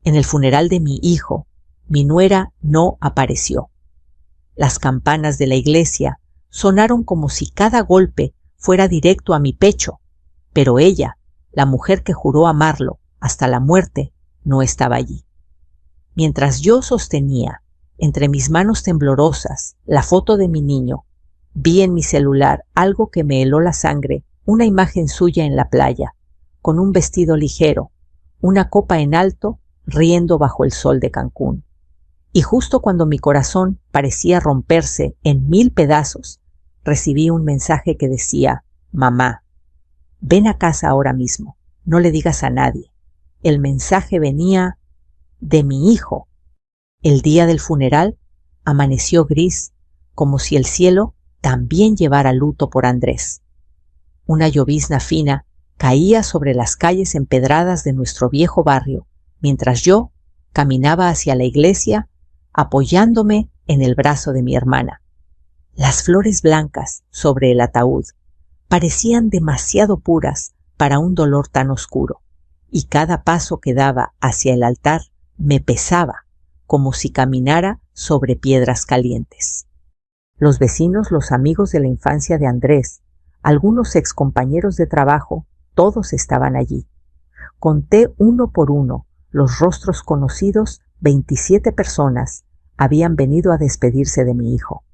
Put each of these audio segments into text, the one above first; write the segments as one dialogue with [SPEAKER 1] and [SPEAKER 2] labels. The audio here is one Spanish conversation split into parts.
[SPEAKER 1] En el funeral de mi hijo, mi nuera no apareció. Las campanas de la iglesia sonaron como si cada golpe fuera directo a mi pecho, pero ella, la mujer que juró amarlo hasta la muerte, no estaba allí. Mientras yo sostenía entre mis manos temblorosas la foto de mi niño, vi en mi celular algo que me heló la sangre, una imagen suya en la playa, con un vestido ligero, una copa en alto, riendo bajo el sol de Cancún. Y justo cuando mi corazón parecía romperse en 1000 pedazos, recibí un mensaje que decía: «Mamá, ven a casa ahora mismo, no le digas a nadie». El mensaje venía de mi hijo. El día del funeral amaneció gris, como si el cielo también llevara luto por Andrés. Una llovizna fina caía sobre las calles empedradas de nuestro viejo barrio, mientras yo caminaba hacia la iglesia apoyándome en el brazo de mi hermana. Las flores blancas sobre el ataúd parecían demasiado puras para un dolor tan oscuro, y cada paso que daba hacia el altar me pesaba, como si caminara sobre piedras calientes. Los vecinos, los amigos de la infancia de Andrés, algunos excompañeros de trabajo, todos estaban allí. Conté uno por uno los rostros conocidos. 27 personas habían venido a despedirse de mi hijo.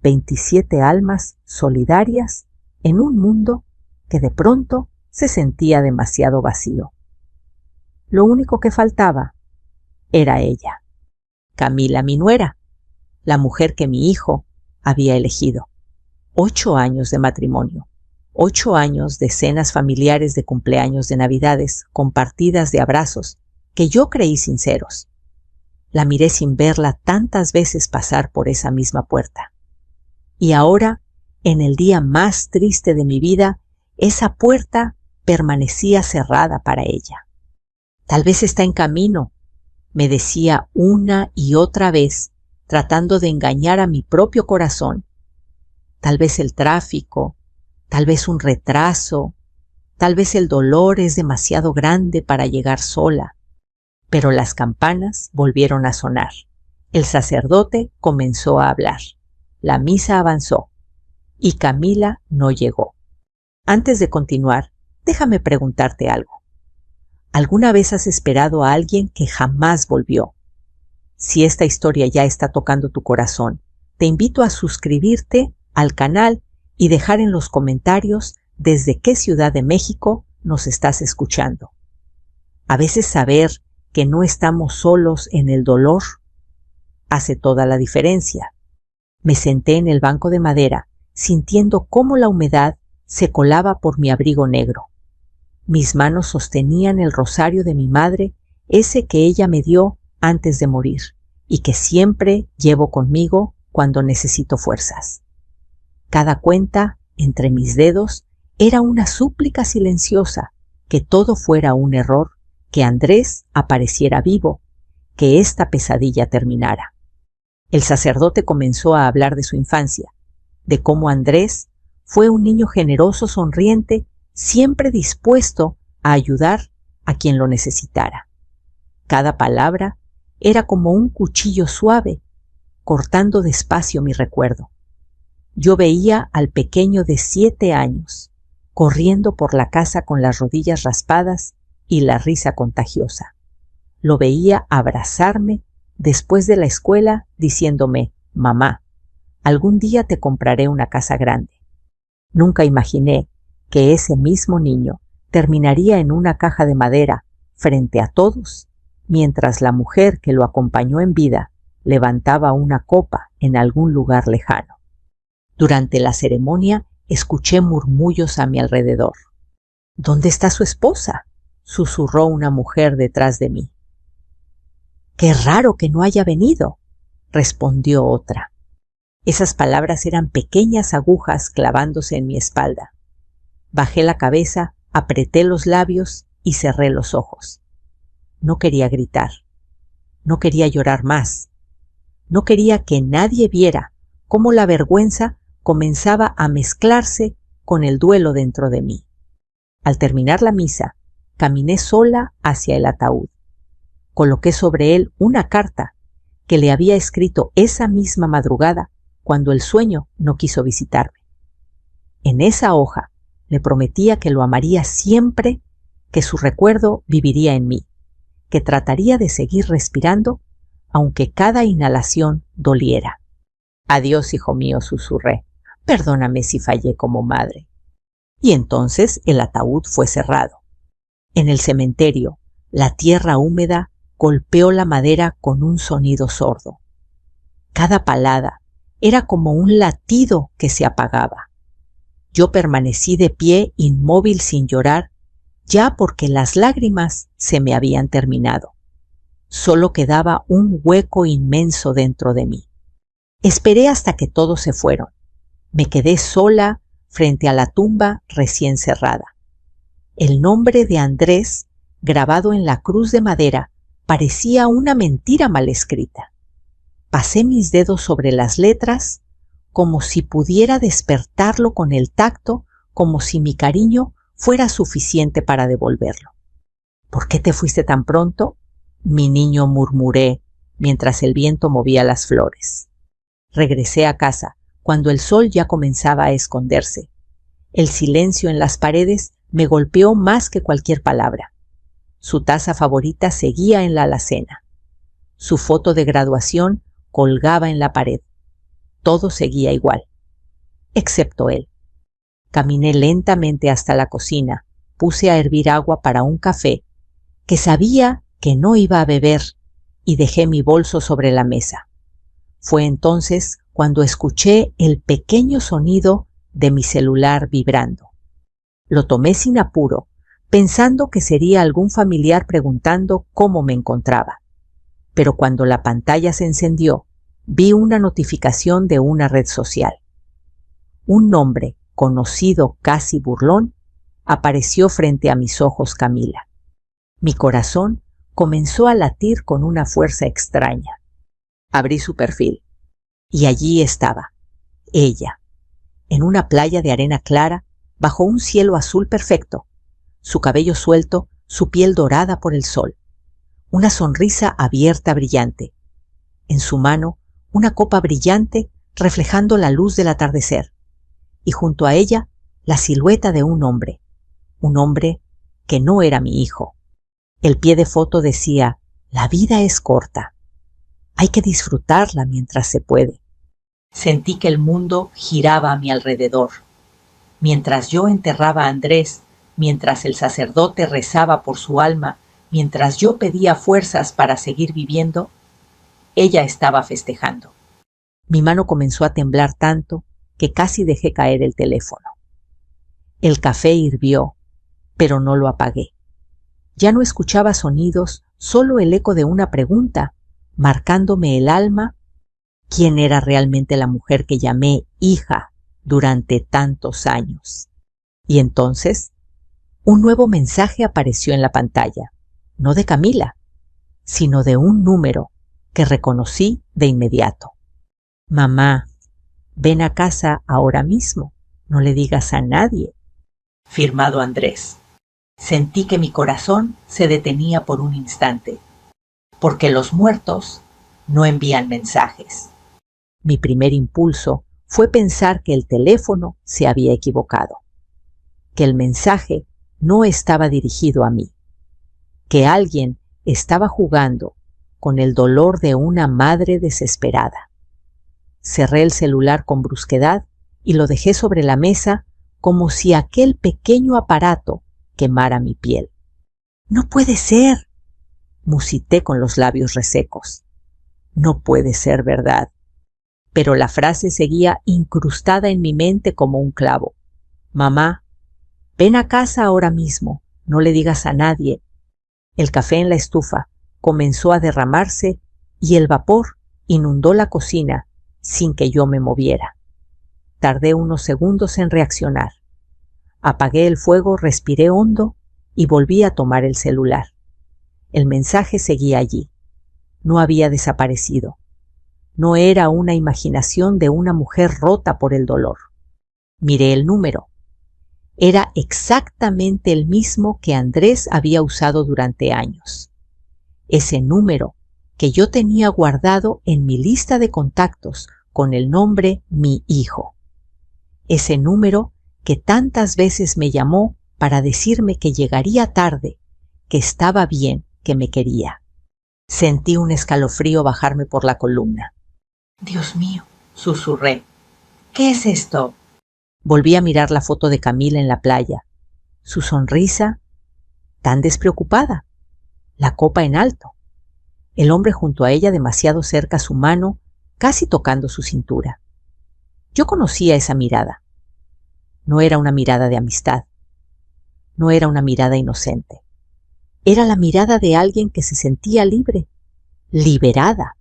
[SPEAKER 1] 27 almas solidarias en un mundo que de pronto se sentía demasiado vacío. Lo único que faltaba era ella, Camila, mi nuera, la mujer que mi hijo había elegido. 8 años de matrimonio, 8 años de cenas familiares de cumpleaños, de navidades, compartidas de abrazos, que yo creí sinceros. La miré sin verla tantas veces pasar por esa misma puerta. Y ahora, en el día más triste de mi vida, esa puerta permanecía cerrada para ella. Tal vez está en camino, me decía una y otra vez, tratando de engañar a mi propio corazón. Tal vez el tráfico, tal vez un retraso, tal vez el dolor es demasiado grande para llegar sola. Pero las campanas volvieron a sonar. El sacerdote comenzó a hablar. La misa avanzó y Camila no llegó. Antes de continuar, déjame preguntarte algo. ¿Alguna vez has esperado a alguien que jamás volvió? Si esta historia ya está tocando tu corazón, te invito a suscribirte al canal y dejar en los comentarios desde qué ciudad de México nos estás escuchando. A veces saber que no estamos solos en el dolor hace toda la diferencia. Me senté en el banco de madera, sintiendo cómo la humedad se colaba por mi abrigo negro. Mis manos sostenían el rosario de mi madre, ese que ella me dio antes de morir, y que siempre llevo conmigo cuando necesito fuerzas. Cada cuenta entre mis dedos era una súplica silenciosa, que todo fuera un error, que Andrés apareciera vivo, que esta pesadilla terminara. El sacerdote comenzó a hablar de su infancia, de cómo Andrés fue un niño generoso, sonriente, siempre dispuesto a ayudar a quien lo necesitara. Cada palabra era como un cuchillo suave, cortando despacio mi recuerdo. Yo veía al pequeño de 7 años, corriendo por la casa con las rodillas raspadas y la risa contagiosa. Lo veía abrazarme después de la escuela diciéndome: «Mamá, algún día te compraré una casa grande». Nunca imaginé que ese mismo niño terminaría en una caja de madera frente a todos, mientras la mujer que lo acompañó en vida levantaba una copa en algún lugar lejano. Durante la ceremonia escuché murmullos a mi alrededor. «¿Dónde está su esposa?», susurró una mujer detrás de mí. «Qué raro que no haya venido», respondió otra. Esas palabras eran pequeñas agujas clavándose en mi espalda. Bajé la cabeza, apreté los labios y cerré los ojos. No quería gritar. No quería llorar más. No quería que nadie viera cómo la vergüenza comenzaba a mezclarse con el duelo dentro de mí. Al terminar la misa, caminé sola hacia el ataúd. coloqué sobre él una carta que le había escrito esa misma madrugada cuando el sueño no quiso visitarme. En esa hoja le prometía que lo amaría siempre, que su recuerdo viviría en mí, que trataría de seguir respirando aunque cada inhalación doliera. Adiós, hijo mío, susurré. Perdóname si fallé como madre. Y entonces el ataúd fue cerrado. En el cementerio, la tierra húmeda golpeó la madera con un sonido sordo. Cada palada era como un latido que se apagaba. Yo permanecí de pie, inmóvil, sin llorar, ya porque las lágrimas se me habían terminado. Solo quedaba un hueco inmenso dentro de mí. Esperé hasta que todos se fueron. Me quedé sola frente a la tumba recién cerrada. El nombre de Andrés, grabado en la cruz de madera, parecía una mentira mal escrita. Pasé mis dedos sobre las letras como si pudiera despertarlo con el tacto, como si mi cariño fuera suficiente para devolverlo. ¿Por qué te fuiste tan pronto? Mi niño, murmuré mientras el viento movía las flores. Regresé a casa cuando el sol ya comenzaba a esconderse. El silencio en las paredes me golpeó más que cualquier palabra. Su taza favorita seguía en la alacena. Su foto de graduación colgaba en la pared. Todo seguía igual, excepto él. Caminé lentamente hasta la cocina, puse a hervir agua para un café que sabía que no iba a beber y dejé mi bolso sobre la mesa. Fue entonces cuando escuché el pequeño sonido de mi celular vibrando. Lo tomé sin apuro, pensando que sería algún familiar preguntando cómo me encontraba. Pero cuando la pantalla se encendió, vi una notificación de una red social. Un nombre, conocido casi burlón, apareció frente a mis ojos, Camila. Mi corazón comenzó a latir con una fuerza extraña. Abrí su perfil y allí estaba, ella, en una playa de arena clara, bajo un cielo azul perfecto, su cabello suelto, su piel dorada por el sol, una sonrisa abierta brillante. En su mano, una copa brillante reflejando la luz del atardecer, y junto a ella, la silueta de un hombre que no era mi hijo. El pie de foto decía: la vida es corta, hay que disfrutarla mientras se puede. Sentí que el mundo giraba a mi alrededor. Mientras yo enterraba a Andrés, mientras el sacerdote rezaba por su alma, mientras yo pedía fuerzas para seguir viviendo, ella estaba festejando. Mi mano comenzó a temblar tanto que casi dejé caer el teléfono. El café hirvió, pero no lo apagué. Ya no escuchaba sonidos, solo el eco de una pregunta, marcándome el alma: ¿quién era realmente la mujer que llamé hija durante tantos años? Y entonces, un nuevo mensaje apareció en la pantalla, no de Camila, sino de un número que reconocí de inmediato. Mamá, ven a casa ahora mismo, no le digas a nadie. Firmado Andrés. Sentí que mi corazón se detenía por un instante, porque los muertos no envían mensajes. Mi primer impulso fue pensar que el teléfono se había equivocado, que el mensaje no estaba dirigido a mí, que alguien estaba jugando con el dolor de una madre desesperada. Cerré el celular con brusquedad y lo dejé sobre la mesa como si aquel pequeño aparato quemara mi piel. «No puede ser», musité con los labios resecos. «No puede ser verdad». Pero la frase seguía incrustada en mi mente como un clavo. «Mamá, ven a casa ahora mismo, no le digas a nadie». El café en la estufa comenzó a derramarse y el vapor inundó la cocina sin que yo me moviera. Tardé unos segundos en reaccionar. Apagué el fuego, respiré hondo y volví a tomar el celular. El mensaje seguía allí. No había desaparecido. No era una imaginación de una mujer rota por el dolor. Miré el número. Era exactamente el mismo que Andrés había usado durante años. ese número que yo tenía guardado en mi lista de contactos con el nombre Mi Hijo. Ese número que tantas veces me llamó para decirme que llegaría tarde, que estaba bien, que me quería. Sentí un escalofrío bajarme por la columna. «Dios mío», susurré. «¿Qué es esto?» Volví a mirar la foto de Camila en la playa. Su sonrisa tan despreocupada, la copa en alto, el hombre junto a ella demasiado cerca, su mano casi tocando su cintura. Yo conocía esa mirada. No era una mirada de amistad, no era una mirada inocente. Era la mirada de alguien que se sentía libre, liberada.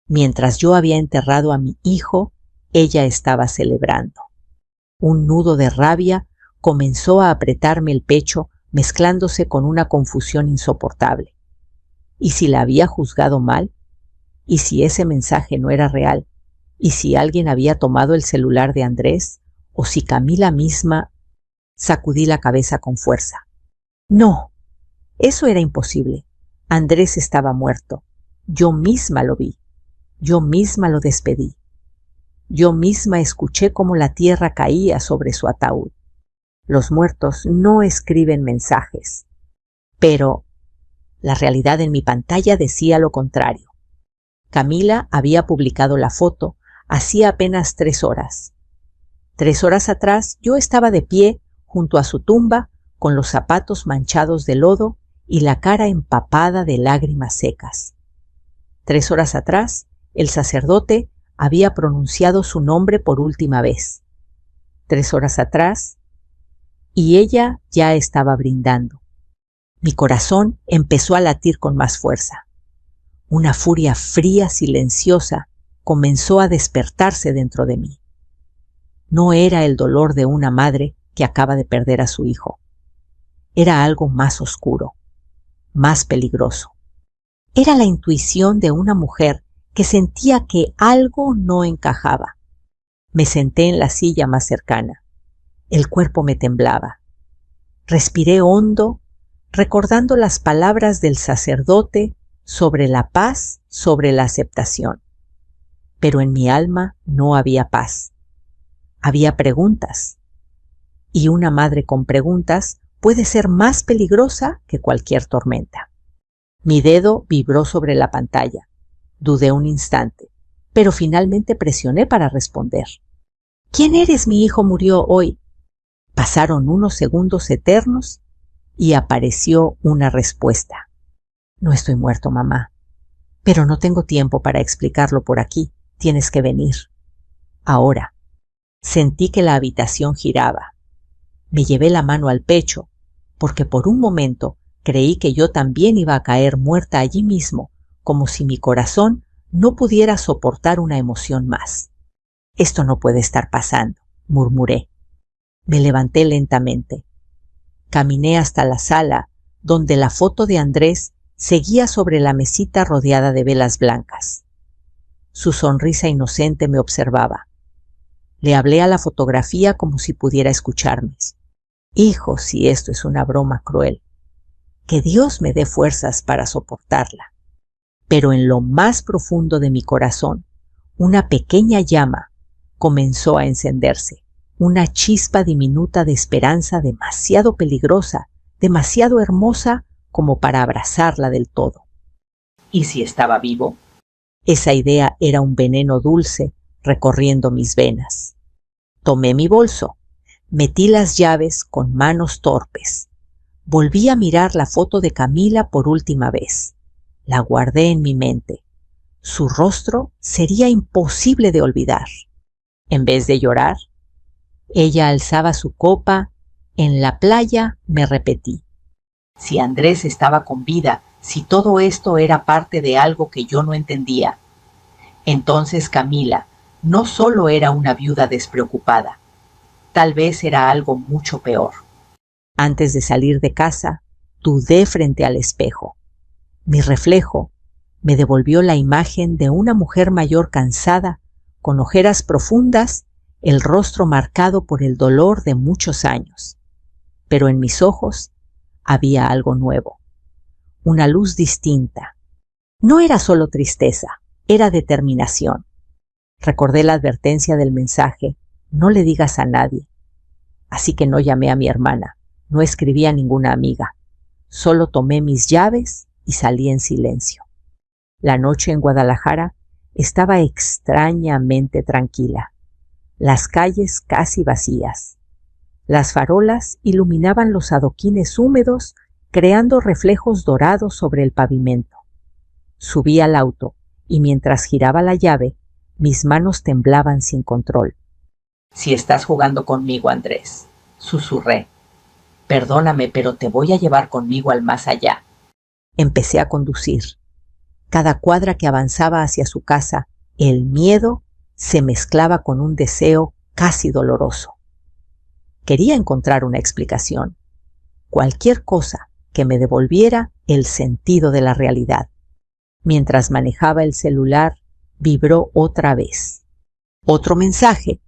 [SPEAKER 1] Mientras yo había enterrado a mi hijo, ella estaba celebrando. Un nudo de rabia comenzó a apretarme el pecho, mezclándose con una confusión insoportable. ¿Y si la había juzgado mal? ¿Y si ese mensaje no era real? ¿Y si alguien había tomado el celular de Andrés? ¿O si Camila misma? Sacudí la cabeza con fuerza. No, eso era imposible. Andrés estaba muerto. Yo misma lo vi. Yo misma lo despedí. Yo misma escuché cómo la tierra caía sobre su ataúd. Los muertos no escriben mensajes. Pero la realidad en mi pantalla decía lo contrario. Camila había publicado la foto hacía apenas 3 horas. 3 horas atrás yo estaba de pie junto a su tumba con los zapatos manchados de lodo y la cara empapada de lágrimas secas. 3 horas atrás el sacerdote había pronunciado su nombre por última vez. 3 horas atrás, y ella ya estaba brindando. Mi corazón empezó a latir con más fuerza. Una furia fría, silenciosa, comenzó a despertarse dentro de mí. No era el dolor de una madre que acaba de perder a su hijo. Era algo más oscuro, más peligroso. Era la intuición de una mujer que sentía que algo no encajaba. Me senté en la silla más cercana. El cuerpo me temblaba. Respiré hondo, recordando las palabras del sacerdote sobre la paz, sobre la aceptación. Pero en mi alma no había paz. Había preguntas. Y una madre con preguntas puede ser más peligrosa que cualquier tormenta. Mi dedo vibró sobre la pantalla. Dudé un instante, pero finalmente presioné para responder. «¿Quién eres? Mi hijo murió hoy». Pasaron unos segundos eternos y apareció una respuesta. «No estoy muerto, mamá, pero no tengo tiempo para explicarlo por aquí. Tienes que venir. Ahora». Sentí que la habitación giraba. Me llevé la mano al pecho, porque por un momento creí que yo también iba a caer muerta allí mismo, como si mi corazón no pudiera soportar una emoción más. «Esto no puede estar pasando», murmuré. Me levanté lentamente. Caminé hasta la sala, donde la foto de Andrés seguía sobre la mesita rodeada de velas blancas. Su sonrisa inocente me observaba. Le hablé a la fotografía como si pudiera escucharme. «Hijo, si esto es una broma cruel. Que Dios me dé fuerzas para soportarla». Pero en lo más profundo de mi corazón, una pequeña llama comenzó a encenderse, una chispa diminuta de esperanza demasiado peligrosa, demasiado hermosa como para abrazarla del todo. ¿Y si estaba vivo? Esa idea era un veneno dulce recorriendo mis venas. Tomé mi bolso, metí las llaves con manos torpes. Volví a mirar la foto de Camila por última vez. La guardé en mi mente. Su rostro sería imposible de olvidar. En vez de llorar, ella alzaba su copa. En la playa me repetí: «Si Andrés estaba con vida, si todo esto era parte de algo que yo no entendía, entonces Camila no solo era una viuda despreocupada, tal vez era algo mucho peor». Antes de salir de casa, dudé frente al espejo. Mi reflejo me devolvió la imagen de una mujer mayor cansada, con ojeras profundas, el rostro marcado por el dolor de muchos años. Pero en mis ojos había algo nuevo, una luz distinta, No era solo tristeza, era determinación. Recordé la advertencia del mensaje: no le digas a nadie. Así que no llamé a mi hermana, no escribí a ninguna amiga. Solo tomé mis llaves y salí en silencio. La noche en Guadalajara estaba extrañamente tranquila. Las calles casi vacías. Las farolas iluminaban los adoquines húmedos, creando reflejos dorados sobre el pavimento. Subí al auto y mientras giraba la llave, mis manos temblaban sin control. «Si estás jugando conmigo, Andrés», susurré. «Perdóname, pero te voy a llevar conmigo al más allá». Empecé a conducir. Cada cuadra que avanzaba hacia su casa, el miedo se mezclaba con un deseo casi doloroso. Quería encontrar una explicación, cualquier cosa que me devolviera el sentido de la realidad. Mientras manejaba el celular, vibró otra vez. Otro mensaje: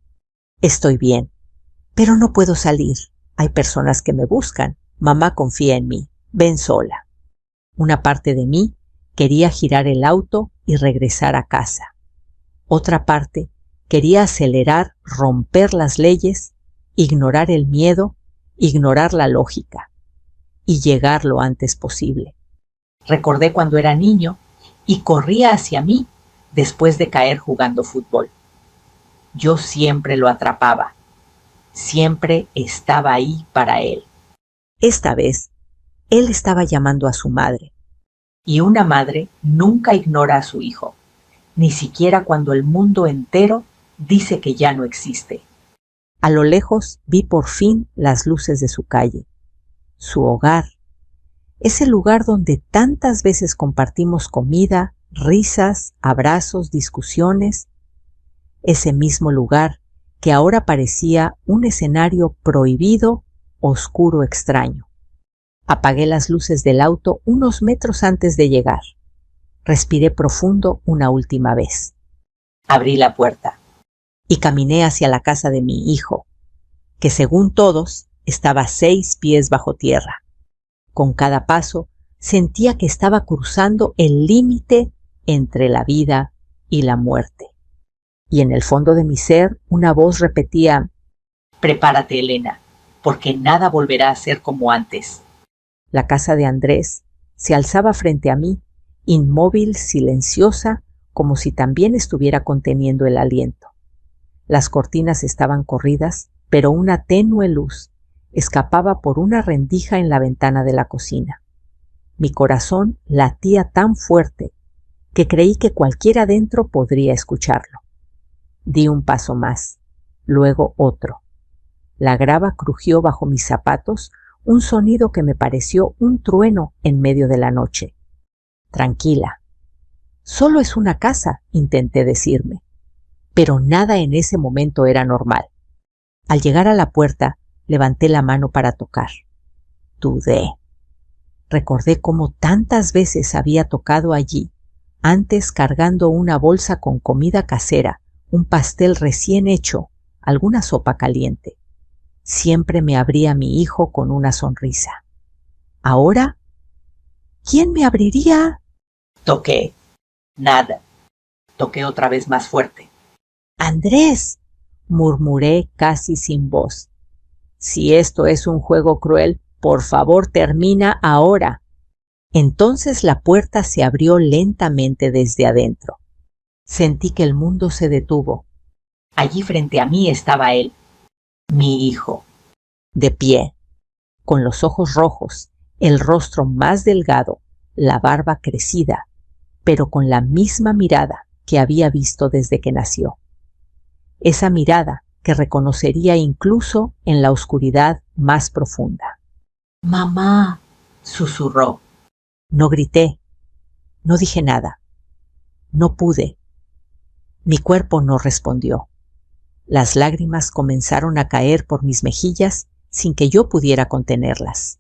[SPEAKER 1] «Estoy bien, pero no puedo salir. Hay personas que me buscan. Mamá confía en mí. Ven sola». Una parte de mí quería girar el auto y regresar a casa. Otra parte quería acelerar, romper las leyes, ignorar el miedo, ignorar la lógica y llegar lo antes posible. Recordé cuando era niño y corría hacia mí después de caer jugando fútbol. Yo siempre lo atrapaba. Siempre estaba ahí para él. Esta vez, él estaba llamando a su madre. Y una madre nunca ignora a su hijo, ni siquiera cuando el mundo entero dice que ya no existe. A lo lejos vi por fin las luces de su calle, su hogar, ese lugar donde tantas veces compartimos comida, risas, abrazos, discusiones, ese mismo lugar que ahora parecía un escenario prohibido, oscuro, extraño. Apagué las luces del auto unos metros antes de llegar. Respiré profundo una última vez. Abrí la puerta y caminé hacia la casa de mi hijo, que según todos estaba 6 pies bajo tierra. Con cada paso sentía que estaba cruzando el límite entre la vida y la muerte. Y en el fondo de mi ser una voz repetía: «Prepárate, Elena, porque nada volverá a ser como antes». La casa de Andrés se alzaba frente a mí, inmóvil, silenciosa, como si también estuviera conteniendo el aliento. Las cortinas estaban corridas, pero una tenue luz escapaba por una rendija en la ventana de la cocina. Mi corazón latía tan fuerte que creí que cualquiera dentro podría escucharlo. Di un paso más, luego otro. La grava crujió bajo mis zapatos, un sonido que me pareció un trueno en medio de la noche. «Tranquila. Solo es una casa», intenté decirme. Pero nada en ese momento era normal. Al llegar a la puerta, levanté la mano para tocar. Dudé. Recordé cómo tantas veces había tocado allí, antes cargando una bolsa con comida casera, un pastel recién hecho, alguna sopa caliente. Siempre me abría mi hijo con una sonrisa. ¿Ahora? ¿Quién me abriría? Toqué. Nada. Toqué otra vez más fuerte. «Andrés», murmuré casi sin voz. «Si esto es un juego cruel, por favor termina ahora». Entonces la puerta se abrió lentamente desde adentro. Sentí que el mundo se detuvo. Allí frente a mí estaba él, mi hijo, de pie, con los ojos rojos, el rostro más delgado, la barba crecida, pero con la misma mirada que había visto desde que nació. Esa mirada que reconocería incluso en la oscuridad más profunda. «Mamá», susurró. No grité, no dije nada, no pude. Mi cuerpo no respondió. Las lágrimas comenzaron a caer por mis mejillas sin que yo pudiera contenerlas.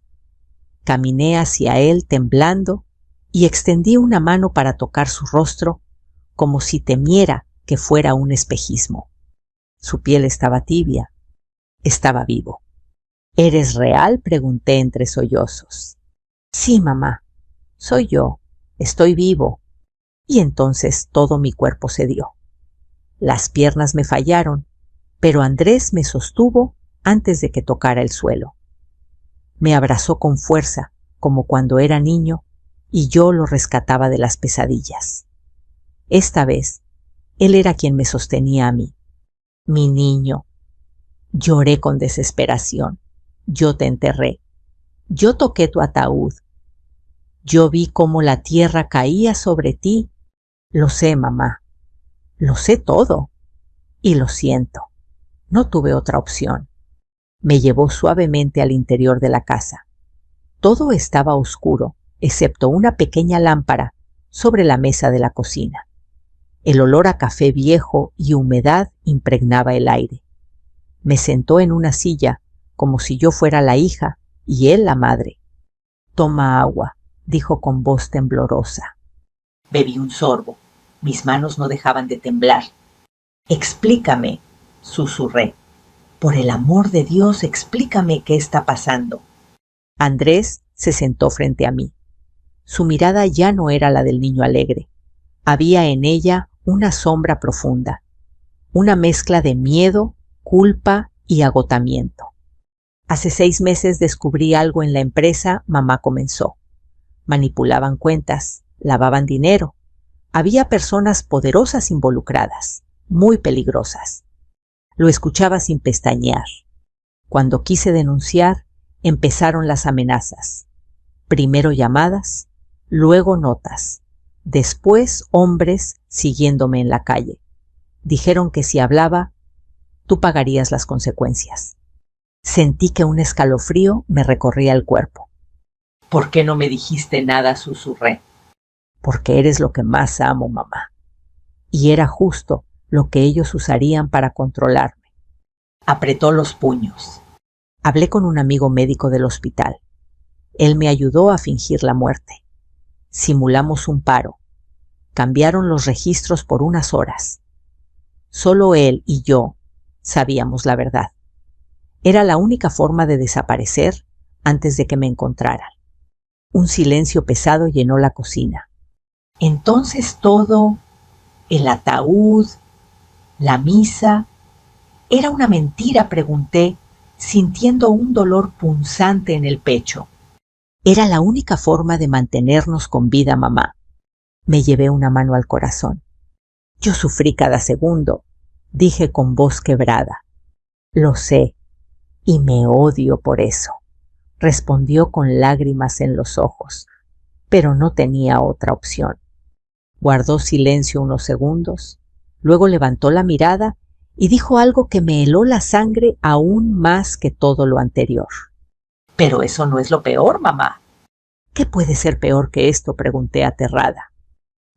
[SPEAKER 1] Caminé hacia él temblando y extendí una mano para tocar su rostro, como si temiera que fuera un espejismo. Su piel estaba tibia, estaba vivo. «¿Eres real?», pregunté entre sollozos. «Sí, mamá, soy yo, estoy vivo». y entonces todo mi cuerpo cedió. Las piernas me fallaron, pero Andrés me sostuvo antes de que tocara el suelo. Me abrazó con fuerza, como cuando era niño, y yo lo rescataba de las pesadillas. Esta vez, él era quien me sostenía a mí. Mi niño. Lloré con desesperación. Yo te enterré. Yo toqué tu ataúd. Yo vi cómo la tierra caía sobre ti. Lo sé, mamá. Lo sé todo. Y lo siento. No tuve otra opción. Me llevó suavemente al interior de la casa. Todo estaba oscuro, excepto una pequeña lámpara sobre la mesa de la cocina. El olor a café viejo y humedad impregnaba el aire. Me sentó en una silla, como si yo fuera la hija y él la madre. «Toma agua», dijo con voz temblorosa. Bebí un sorbo. Mis manos no dejaban de temblar. «Explícame», susurré. «Por el amor de Dios, explícame qué está pasando». Andrés se sentó frente a mí. Su mirada ya no era la del niño alegre. Había en ella una sombra profunda, una mezcla de miedo, culpa y agotamiento. «Hace 6 meses descubrí algo en la empresa», mamá comenzó. «Manipulaban cuentas, lavaban dinero. Había personas poderosas involucradas, muy peligrosas». Lo escuchaba sin pestañear. Cuando quise denunciar, empezaron las amenazas. Primero llamadas, luego notas, después hombres siguiéndome en la calle. Dijeron que si hablaba, tú pagarías las consecuencias. Sentí que un escalofrío me recorría el cuerpo. «¿Por qué no me dijiste nada?», susurré. «Porque eres lo que más amo, mamá». Y era justo lo que ellos usarían para controlarme. Apretó los puños. Hablé con un amigo médico del hospital. Él me ayudó a fingir la muerte. Simulamos un paro. Cambiaron los registros por unas horas. Solo él y yo sabíamos la verdad. Era la única forma de desaparecer antes de que me encontraran. Un silencio pesado llenó la cocina. Entonces todo, el ataúd, la misa, ¿era una mentira?, pregunté, sintiendo un dolor punzante en el pecho. Era la única forma de mantenernos con vida, mamá. Me llevé una mano al corazón. Yo sufrí cada segundo, dije con voz quebrada. Lo sé, y me odio por eso, respondió con lágrimas en los ojos, pero no tenía otra opción. Guardó silencio unos segundos, luego levantó la mirada y dijo algo que me heló la sangre aún más que todo lo anterior. «Pero eso no es lo peor, mamá». «¿Qué puede ser peor que esto?», pregunté aterrada.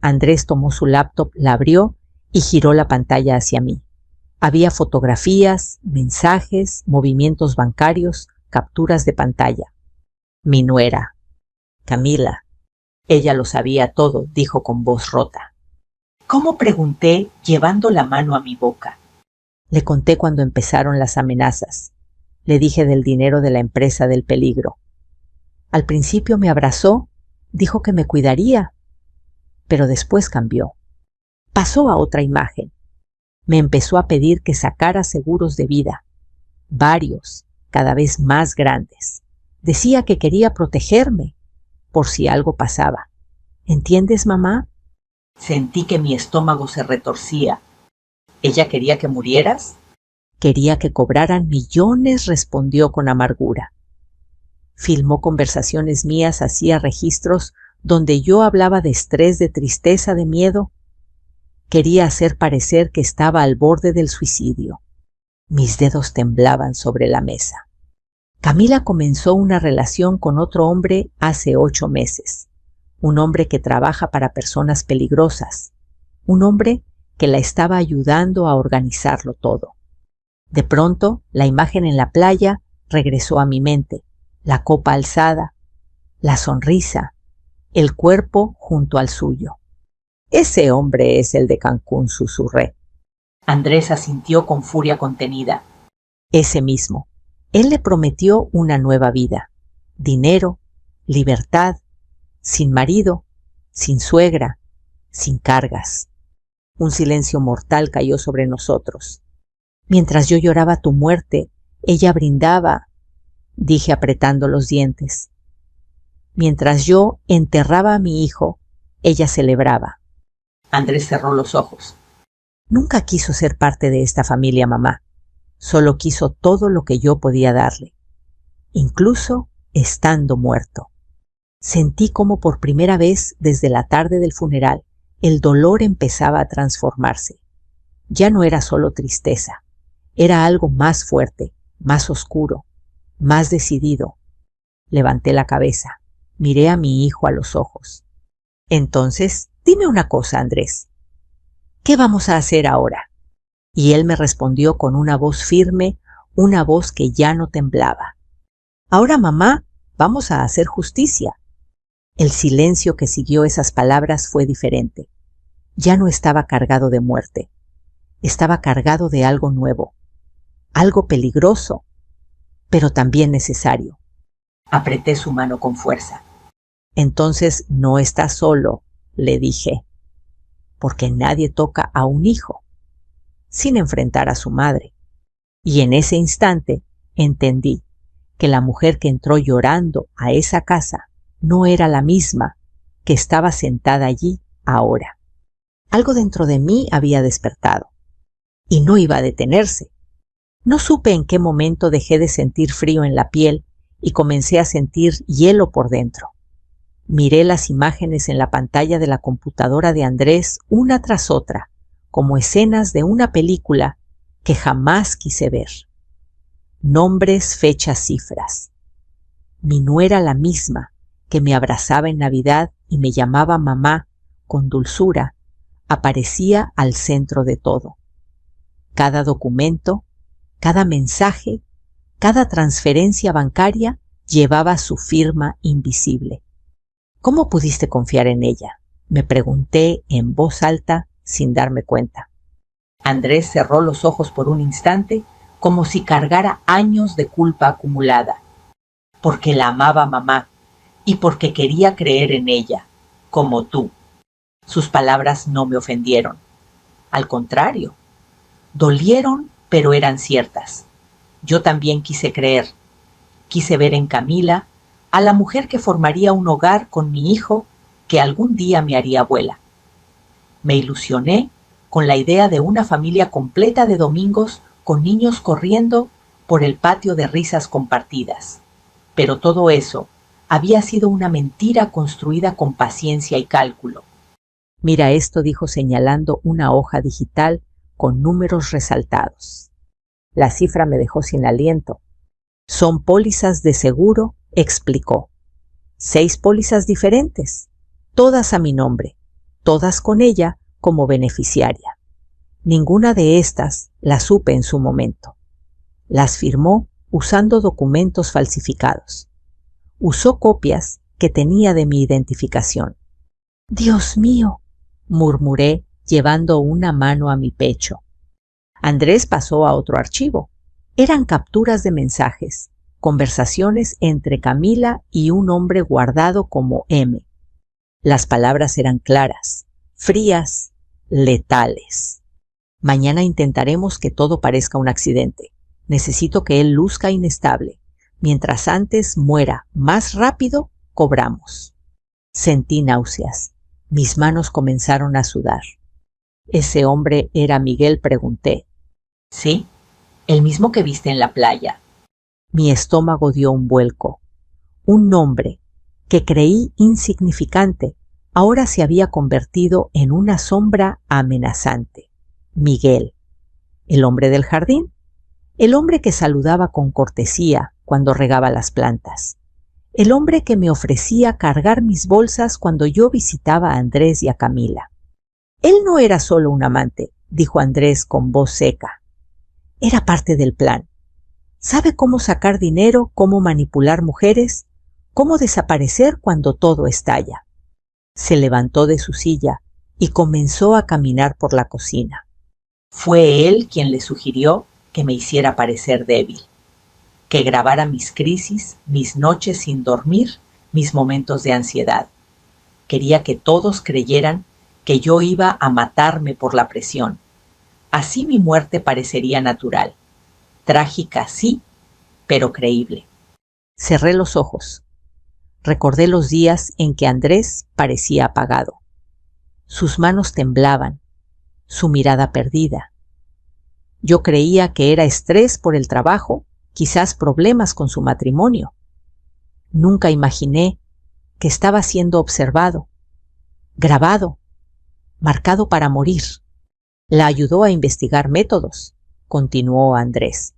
[SPEAKER 1] Andrés tomó su laptop, la abrió y giró la pantalla hacia mí. Había fotografías, mensajes, movimientos bancarios, capturas de pantalla. Mi nuera, Camila. Ella lo sabía todo, dijo con voz rota. «¿Cómo?», pregunté, llevando la mano a mi boca. Le conté cuando empezaron las amenazas. Le dije del dinero de la empresa del peligro. Al principio me abrazó, dijo que me cuidaría, pero después cambió. Pasó a otra imagen. Me empezó a pedir que sacara seguros de vida, varios, cada vez más grandes. Decía que quería protegerme, por si algo pasaba. ¿Entiendes, mamá? Sentí que mi estómago se retorcía. ¿Ella quería que murieras? Quería que cobraran millones, respondió con amargura. Filmó conversaciones mías, hacía registros donde yo hablaba de estrés, de tristeza, de miedo. Quería hacer parecer que estaba al borde del suicidio. Mis dedos temblaban sobre la mesa. Camila comenzó una relación con otro hombre hace 8 meses. Un hombre que trabaja para personas peligrosas. Un hombre que la estaba ayudando a organizarlo todo. De pronto, la imagen en la playa regresó a mi mente. La copa alzada, la sonrisa, el cuerpo junto al suyo. «Ese hombre es el de Cancún», susurré. Andrés asintió con furia contenida. «Ese mismo. Él le prometió una nueva vida. Dinero, libertad, sin marido, sin suegra, sin cargas. Un silencio mortal cayó sobre nosotros. Mientras yo lloraba tu muerte, ella brindaba, dije apretando los dientes. Mientras yo enterraba a mi hijo, ella celebraba. Andrés cerró los ojos. Nunca quiso ser parte de esta familia, mamá. Solo quiso todo lo que yo podía darle, incluso estando muerto. Sentí como por primera vez desde la tarde del funeral el dolor empezaba a transformarse. Ya no era solo tristeza, era algo más fuerte, más oscuro, más decidido. Levanté la cabeza, miré a mi hijo a los ojos. Entonces, dime una cosa, Andrés. ¿Qué vamos a hacer ahora? Y él me respondió con una voz firme, una voz que ya no temblaba. Ahora, mamá, vamos a hacer justicia. El silencio que siguió esas palabras fue diferente. Ya no estaba cargado de muerte. Estaba cargado de algo nuevo, algo peligroso, pero también necesario. Apreté su mano con fuerza. Entonces no estás solo, le dije, porque nadie toca a un hijo sin enfrentar a su madre. Y en ese instante entendí que la mujer que entró llorando a esa casa no era la misma que estaba sentada allí ahora. Algo dentro de mí había despertado y no iba a detenerse. No supe en qué momento dejé de sentir frío en la piel y comencé a sentir hielo por dentro. Miré las imágenes en la pantalla de la computadora de Andrés una tras otra, como escenas de una película que jamás quise ver. Nombres, fechas, cifras. Mi nuera, la misma que me abrazaba en Navidad y me llamaba mamá con dulzura, aparecía al centro de todo. Cada documento, cada mensaje, cada transferencia bancaria llevaba su firma invisible. ¿Cómo pudiste confiar en ella?, me pregunté en voz alta sin darme cuenta. Andrés cerró los ojos por un instante como si cargara años de culpa acumulada. Porque la amaba mamá y porque quería creer en ella, como tú. Sus palabras no me ofendieron. Al contrario, dolieron, pero eran ciertas. Yo también quise creer. Quise ver en Camila a la mujer que formaría un hogar con mi hijo que algún día me haría abuela. Me ilusioné con la idea de una familia completa de domingos con niños corriendo por el patio de risas compartidas. Pero todo eso había sido una mentira construida con paciencia y cálculo. Mira esto, dijo señalando una hoja digital con números resaltados. La cifra me dejó sin aliento. Son pólizas de seguro, explicó. 6 pólizas diferentes, todas a mi nombre, todas con ella como beneficiaria. Ninguna de estas la supe en su momento. Las firmó usando documentos falsificados. Usó copias que tenía de mi identificación. «Dios mío», murmuré llevando una mano a mi pecho. Andrés pasó a otro archivo. Eran capturas de mensajes, conversaciones entre Camila y un hombre guardado como M. Las palabras eran claras, frías, letales. Mañana intentaremos que todo parezca un accidente. Necesito que él luzca inestable. Mientras antes muera más rápido, cobramos. Sentí náuseas. Mis manos comenzaron a sudar. ¿Ese hombre era Miguel?, pregunté. Sí, el mismo que viste en la playa. Mi estómago dio un vuelco. Un nombre que creí insignificante ahora se había convertido en una sombra amenazante. Miguel, el hombre del jardín, el hombre que saludaba con cortesía cuando regaba las plantas, el hombre que me ofrecía cargar mis bolsas cuando yo visitaba a Andrés y a Camila. Él no era solo un amante, dijo Andrés con voz seca. Era parte del plan. Sabe cómo sacar dinero, cómo manipular mujeres, cómo desaparecer cuando todo estalla. Se levantó de su silla y comenzó a caminar por la cocina. Fue él quien le sugirió que me hiciera parecer débil, que grabara mis crisis, mis noches sin dormir, mis momentos de ansiedad. Quería que todos creyeran que yo iba a matarme por la presión. Así mi muerte parecería natural. Trágica, sí, pero creíble. Cerré los ojos. Recordé los días en que Andrés parecía apagado. Sus manos temblaban, su mirada perdida. Yo creía que era estrés por el trabajo, quizás problemas con su matrimonio. Nunca imaginé que estaba siendo observado, grabado, marcado para morir. La ayudó a investigar métodos, continuó Andrés.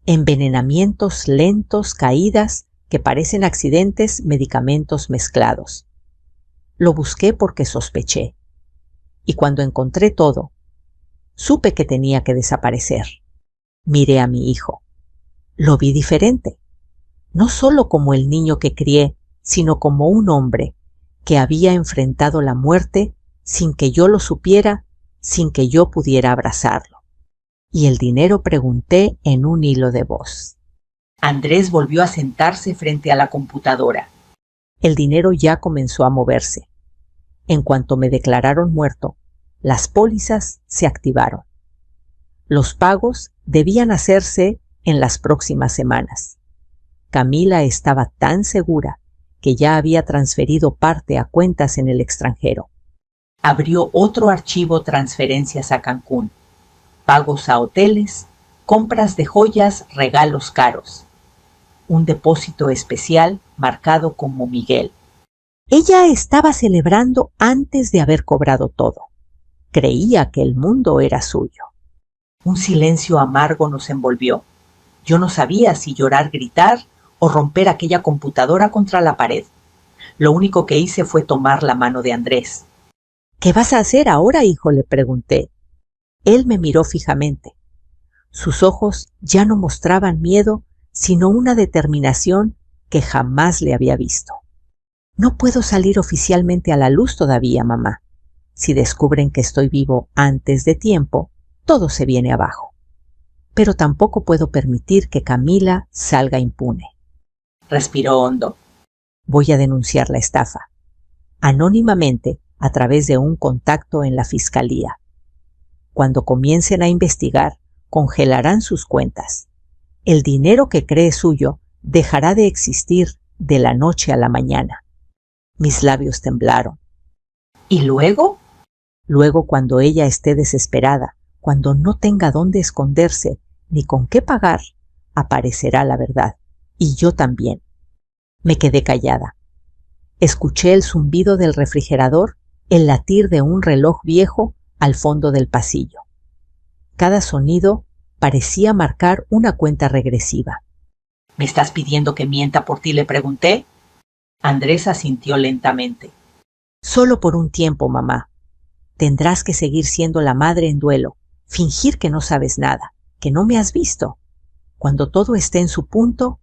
[SPEAKER 1] Envenenamientos lentos, caídas que parecen accidentes, medicamentos mezclados. Lo busqué porque sospeché. Y cuando encontré todo, supe que tenía que desaparecer. Miré a mi hijo. Lo vi diferente. No solo como el niño que crié, sino como un hombre que había enfrentado la muerte sin que yo lo supiera, sin que yo pudiera abrazarlo. Y el dinero, pregunté en un hilo de voz. Andrés volvió a sentarse frente a la computadora. El dinero ya comenzó a moverse. En cuanto me declararon muerto, las pólizas se activaron. Los pagos debían hacerse en las próximas semanas. Camila estaba tan segura que ya había transferido parte a cuentas en el extranjero. Abrió otro archivo: transferencias a Cancún, pagos a hoteles, compras de joyas, regalos caros. Un depósito especial marcado como Miguel. Ella estaba celebrando antes de haber cobrado todo. Creía que el mundo era suyo. Un silencio amargo nos envolvió. Yo no sabía si llorar, gritar o romper aquella computadora contra la pared. Lo único que hice fue tomar la mano de Andrés. ¿Qué vas a hacer ahora, hijo?, le pregunté. Él me miró fijamente. Sus ojos ya no mostraban miedo, sino una determinación que jamás le había visto. No puedo salir oficialmente a la luz todavía, mamá. Si descubren que estoy vivo antes de tiempo, todo se viene abajo. Pero tampoco puedo permitir que Camila salga impune. Respiró hondo. Voy a denunciar la estafa. Anónimamente, a través de un contacto en la fiscalía. Cuando comiencen a investigar, congelarán sus cuentas. El dinero que cree suyo dejará de existir de la noche a la mañana. Mis labios temblaron. ¿Y luego? Luego, cuando ella esté desesperada, cuando no tenga dónde esconderse ni con qué pagar, aparecerá la verdad. Y yo también. Me quedé callada. Escuché el zumbido del refrigerador, el latir de un reloj viejo al fondo del pasillo. Cada sonido parecía marcar una cuenta regresiva. ¿Me estás pidiendo que mienta por ti?, le pregunté. Andrés asintió lentamente. Solo por un tiempo, mamá. Tendrás que seguir siendo la madre en duelo, fingir que no sabes nada, que no me has visto. Cuando todo esté en su punto,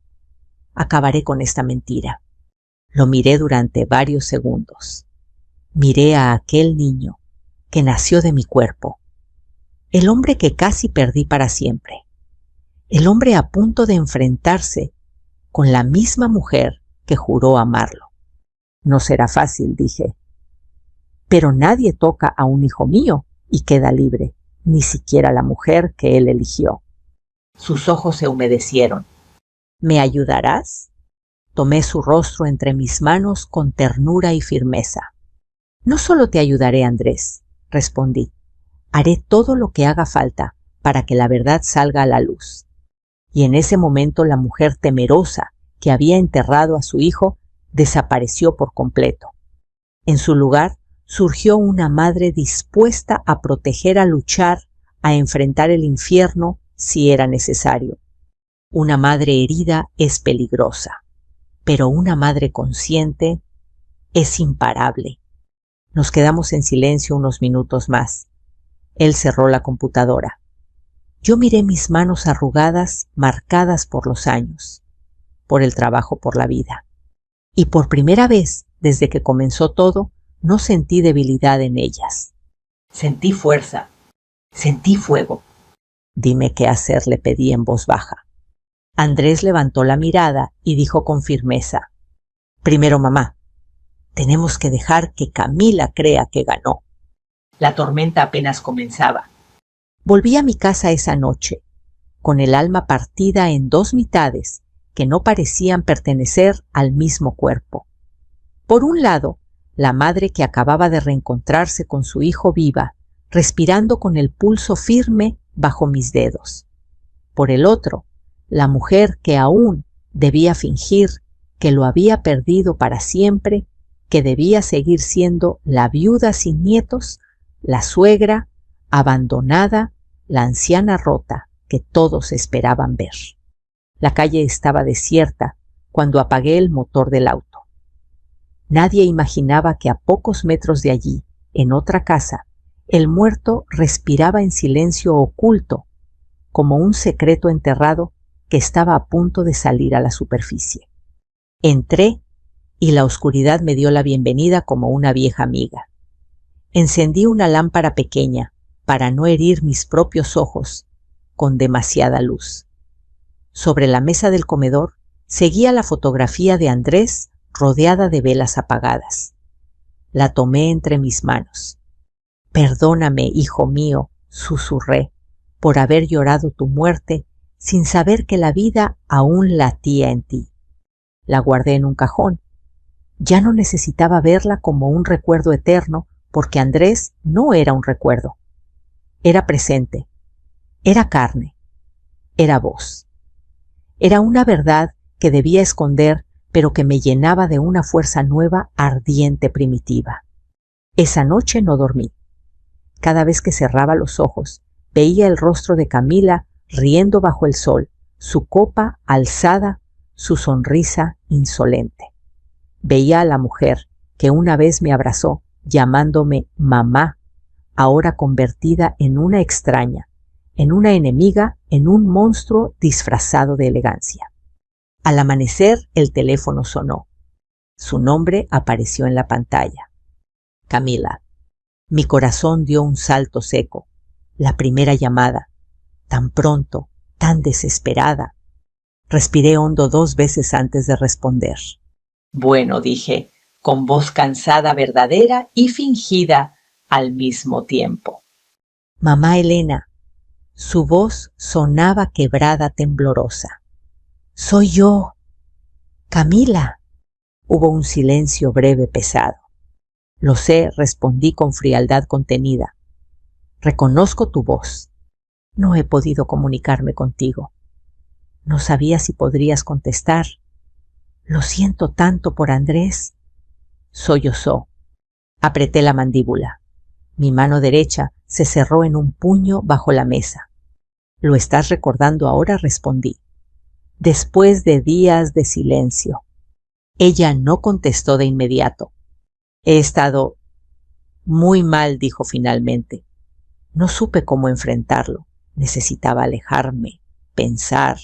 [SPEAKER 1] acabaré con esta mentira. Lo miré durante varios segundos. Miré a aquel niño que nació de mi cuerpo. El hombre que casi perdí para siempre. El hombre a punto de enfrentarse con la misma mujer que juró amarlo. No será fácil, dije. Pero nadie toca a un hijo mío y queda libre, ni siquiera la mujer que él eligió. Sus ojos se humedecieron. ¿Me ayudarás? Tomé su rostro entre mis manos con ternura y firmeza. No solo te ayudaré, Andrés, respondí. Haré todo lo que haga falta para que la verdad salga a la luz. Y en ese momento la mujer temerosa que había enterrado a su hijo desapareció por completo. En su lugar surgió una madre dispuesta a proteger, a luchar, a enfrentar el infierno si era necesario. Una madre herida es peligrosa, pero una madre consciente es imparable. Nos quedamos en silencio unos minutos más. Él cerró la computadora. Yo miré mis manos arrugadas, marcadas por los años, por el trabajo, por la vida. Y por primera vez, desde que comenzó todo, no sentí debilidad en ellas. Sentí fuerza, sentí fuego. Dime qué hacer, le pedí en voz baja. Andrés levantó la mirada y dijo con firmeza. Primero, mamá, tenemos que dejar que Camila crea que ganó. La tormenta apenas comenzaba. Volví a mi casa esa noche, con el alma partida en dos mitades que no parecían pertenecer al mismo cuerpo. Por un lado, la madre que acababa de reencontrarse con su hijo viva, respirando con el pulso firme bajo mis dedos. Por el otro, la mujer que aún debía fingir que lo había perdido para siempre, que debía seguir siendo la viuda sin nietos, la suegra abandonada, la anciana rota que todos esperaban ver. La calle estaba desierta cuando apagué el motor del auto. Nadie imaginaba que a pocos metros de allí, en otra casa, el muerto respiraba en silencio oculto, como un secreto enterrado que estaba a punto de salir a la superficie. Entré y la oscuridad me dio la bienvenida como una vieja amiga. Encendí una lámpara pequeña para no herir mis propios ojos con demasiada luz. Sobre la mesa del comedor seguía la fotografía de Andrés rodeada de velas apagadas. La tomé entre mis manos. «Perdóname, hijo mío», susurré, «por haber llorado tu muerte sin saber que la vida aún latía en ti». La guardé en un cajón. Ya no necesitaba verla como un recuerdo eterno, porque Andrés no era un recuerdo. Era presente, era carne, era voz. Era una verdad que debía esconder, pero que me llenaba de una fuerza nueva, ardiente, primitiva. Esa noche no dormí. Cada vez que cerraba los ojos, veía el rostro de Camila riendo bajo el sol, su copa alzada, su sonrisa insolente. Veía a la mujer que una vez me abrazó, llamándome mamá, ahora convertida en una extraña, en una enemiga, en un monstruo disfrazado de elegancia. Al amanecer el teléfono sonó. Su nombre apareció en la pantalla. Camila. Mi corazón dio un salto seco. La primera llamada. Tan pronto, tan desesperada. Respiré hondo 2 veces antes de responder. Bueno, dije, con voz cansada, verdadera y fingida al mismo tiempo. Mamá Elena. Su voz sonaba quebrada, temblorosa. Soy yo. Camila. Hubo un silencio breve, pesado. Lo sé, respondí con frialdad contenida. Reconozco tu voz. No he podido comunicarme contigo. No sabía si podrías contestar. Lo siento tanto por Andrés. Sollozó. Apreté la mandíbula. Mi mano derecha se cerró en un puño bajo la mesa. ¿Lo estás recordando ahora?, respondí. Después de días de silencio. Ella no contestó de inmediato. He estado muy mal, dijo finalmente. No supe cómo enfrentarlo. Necesitaba alejarme, pensar.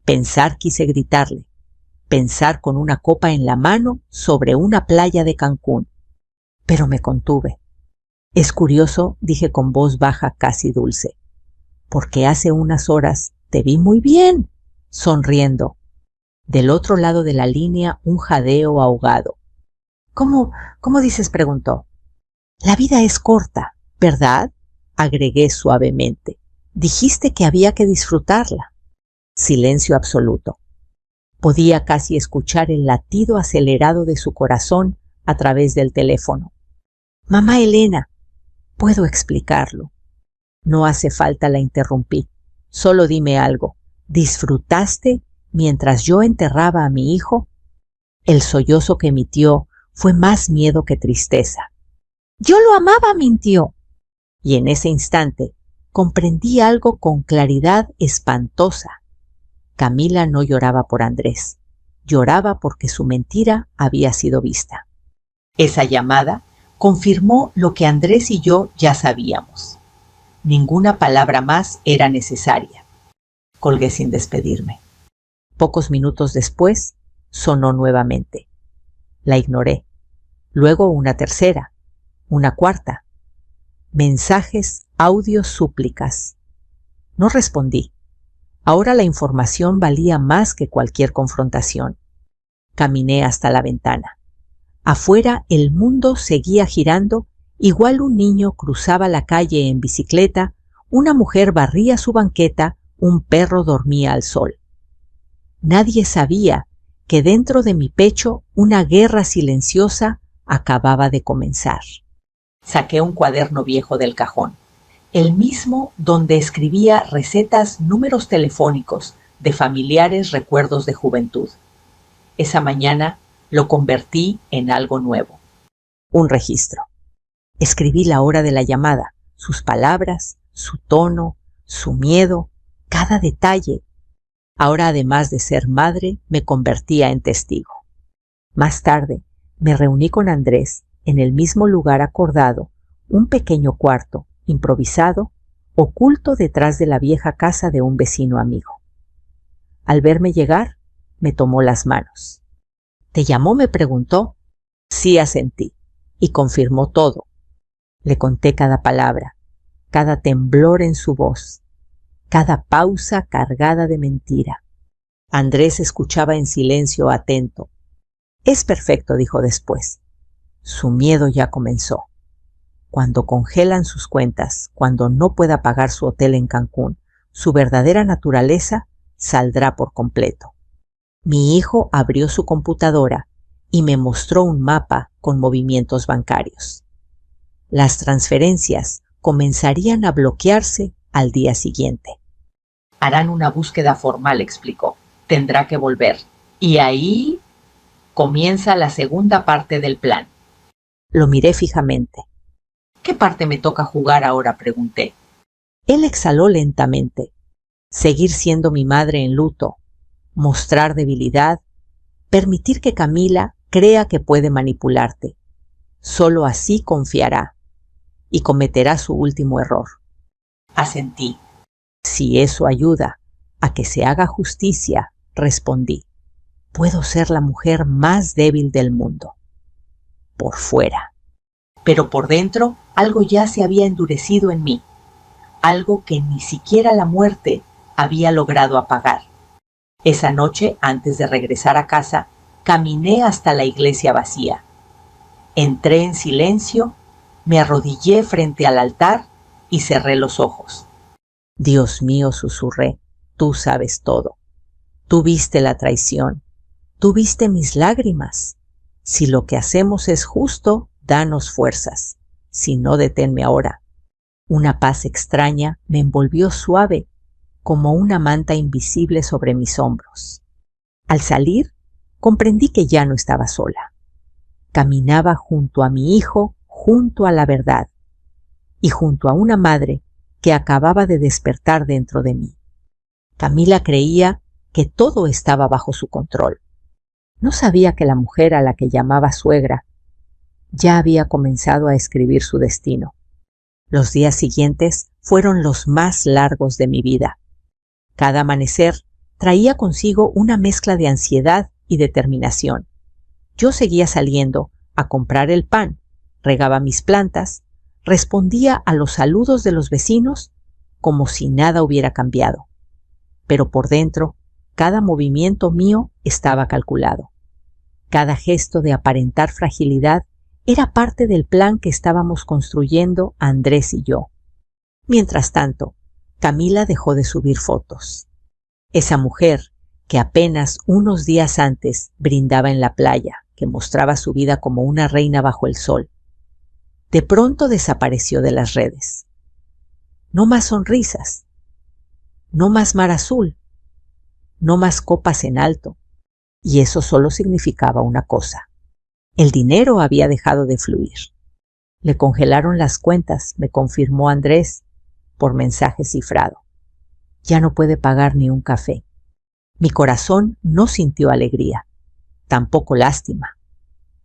[SPEAKER 1] Pensar, quise gritarle. Pensar con una copa en la mano sobre una playa de Cancún. Pero me contuve. Es curioso, dije con voz baja, casi dulce, porque hace unas horas te vi muy bien, sonriendo. Del otro lado de la línea un jadeo ahogado. ¿Cómo dices?, preguntó. La vida es corta, ¿verdad?, agregué suavemente. Dijiste que había que disfrutarla. Silencio absoluto. Podía casi escuchar el latido acelerado de su corazón a través del teléfono. Mamá Elena, puedo explicarlo. No hace falta, la interrumpí. Solo dime algo. ¿Disfrutaste mientras yo enterraba a mi hijo? El sollozo que emitió fue más miedo que tristeza. Yo lo amaba, mintió. Y en ese instante comprendí algo con claridad espantosa. Camila no lloraba por Andrés. Lloraba porque su mentira había sido vista. Esa llamada confirmó lo que Andrés y yo ya sabíamos. Ninguna palabra más era necesaria. Colgué sin despedirme. Pocos minutos después sonó nuevamente. La ignoré. Luego una tercera, una cuarta. Mensajes, audios, súplicas. No respondí. Ahora la información valía más que cualquier confrontación. Caminé hasta la ventana. Afuera el mundo seguía girando Igual un niño cruzaba la calle en bicicleta, una mujer barría su banqueta, un perro dormía al sol. Nadie sabía que dentro de mi pecho una guerra silenciosa acababa de comenzar. Saqué un cuaderno viejo del cajón, el mismo donde escribía recetas, números telefónicos de familiares recuerdos de juventud. Esa mañana lo convertí en algo nuevo. Un registro. Escribí la hora de la llamada, sus palabras, su tono, su miedo, cada detalle. Ahora, además de ser madre, me convertía en testigo. Más tarde, me reuní con Andrés en el mismo lugar acordado, un pequeño cuarto, improvisado, oculto detrás de la vieja casa de un vecino amigo. Al verme llegar, me tomó las manos. ¿Te llamó?, me preguntó. Sí, asentí, y confirmó todo. Le conté cada palabra, cada temblor en su voz, cada pausa cargada de mentira. Andrés escuchaba en silencio, atento. Es perfecto, dijo después. Su miedo ya comenzó. Cuando congelan sus cuentas, cuando no pueda pagar su hotel en Cancún, su verdadera naturaleza saldrá por completo. Mi hijo abrió su computadora y me mostró un mapa con movimientos bancarios. Las transferencias comenzarían a bloquearse al día siguiente. Harán una búsqueda formal, explicó. Tendrá que volver. Y ahí comienza la segunda parte del plan. Lo miré fijamente. ¿Qué parte me toca jugar ahora?, pregunté. Él exhaló lentamente. Seguir siendo mi madre en luto, mostrar debilidad, permitir que Camila crea que puede manipularte. Solo así confiará y cometerá su último error. Asentí. Si eso ayuda a que se haga justicia, respondí. Puedo ser la mujer más débil del mundo. Por fuera. Pero por dentro algo ya se había endurecido en mí. Algo que ni siquiera la muerte había logrado apagar. Esa noche, antes de regresar a casa, caminé hasta la iglesia vacía. Entré en silencio, me arrodillé frente al altar y cerré los ojos. Dios mío, susurré, tú sabes todo. Tú viste la traición, tú viste mis lágrimas. Si lo que hacemos es justo, danos fuerzas. Si no, deténme ahora. Una paz extraña me envolvió suave, como una manta invisible sobre mis hombros. Al salir, comprendí que ya no estaba sola. Caminaba junto a mi hijo, junto a la verdad, y junto a una madre que acababa de despertar dentro de mí. Camila creía que todo estaba bajo su control. No sabía que la mujer a la que llamaba suegra ya había comenzado a escribir su destino. Los días siguientes fueron los más largos de mi vida. Cada amanecer traía consigo una mezcla de ansiedad y determinación. Yo seguía saliendo a comprar el pan, regaba mis plantas, respondía a los saludos de los vecinos como si nada hubiera cambiado. Pero por dentro, cada movimiento mío estaba calculado. Cada gesto de aparentar fragilidad era parte del plan que estábamos construyendo Andrés y yo. Mientras tanto, Camila dejó de subir fotos. Esa mujer que apenas unos días antes brindaba en la playa, que mostraba su vida como una reina bajo el sol, de pronto desapareció de las redes. No más sonrisas, no más mar azul, no más copas en alto, y eso solo significaba una cosa. El dinero había dejado de fluir. Le congelaron las cuentas, me confirmó Andrés por mensaje cifrado. Ya no puede pagar ni un café. Mi corazón no sintió alegría, tampoco lástima.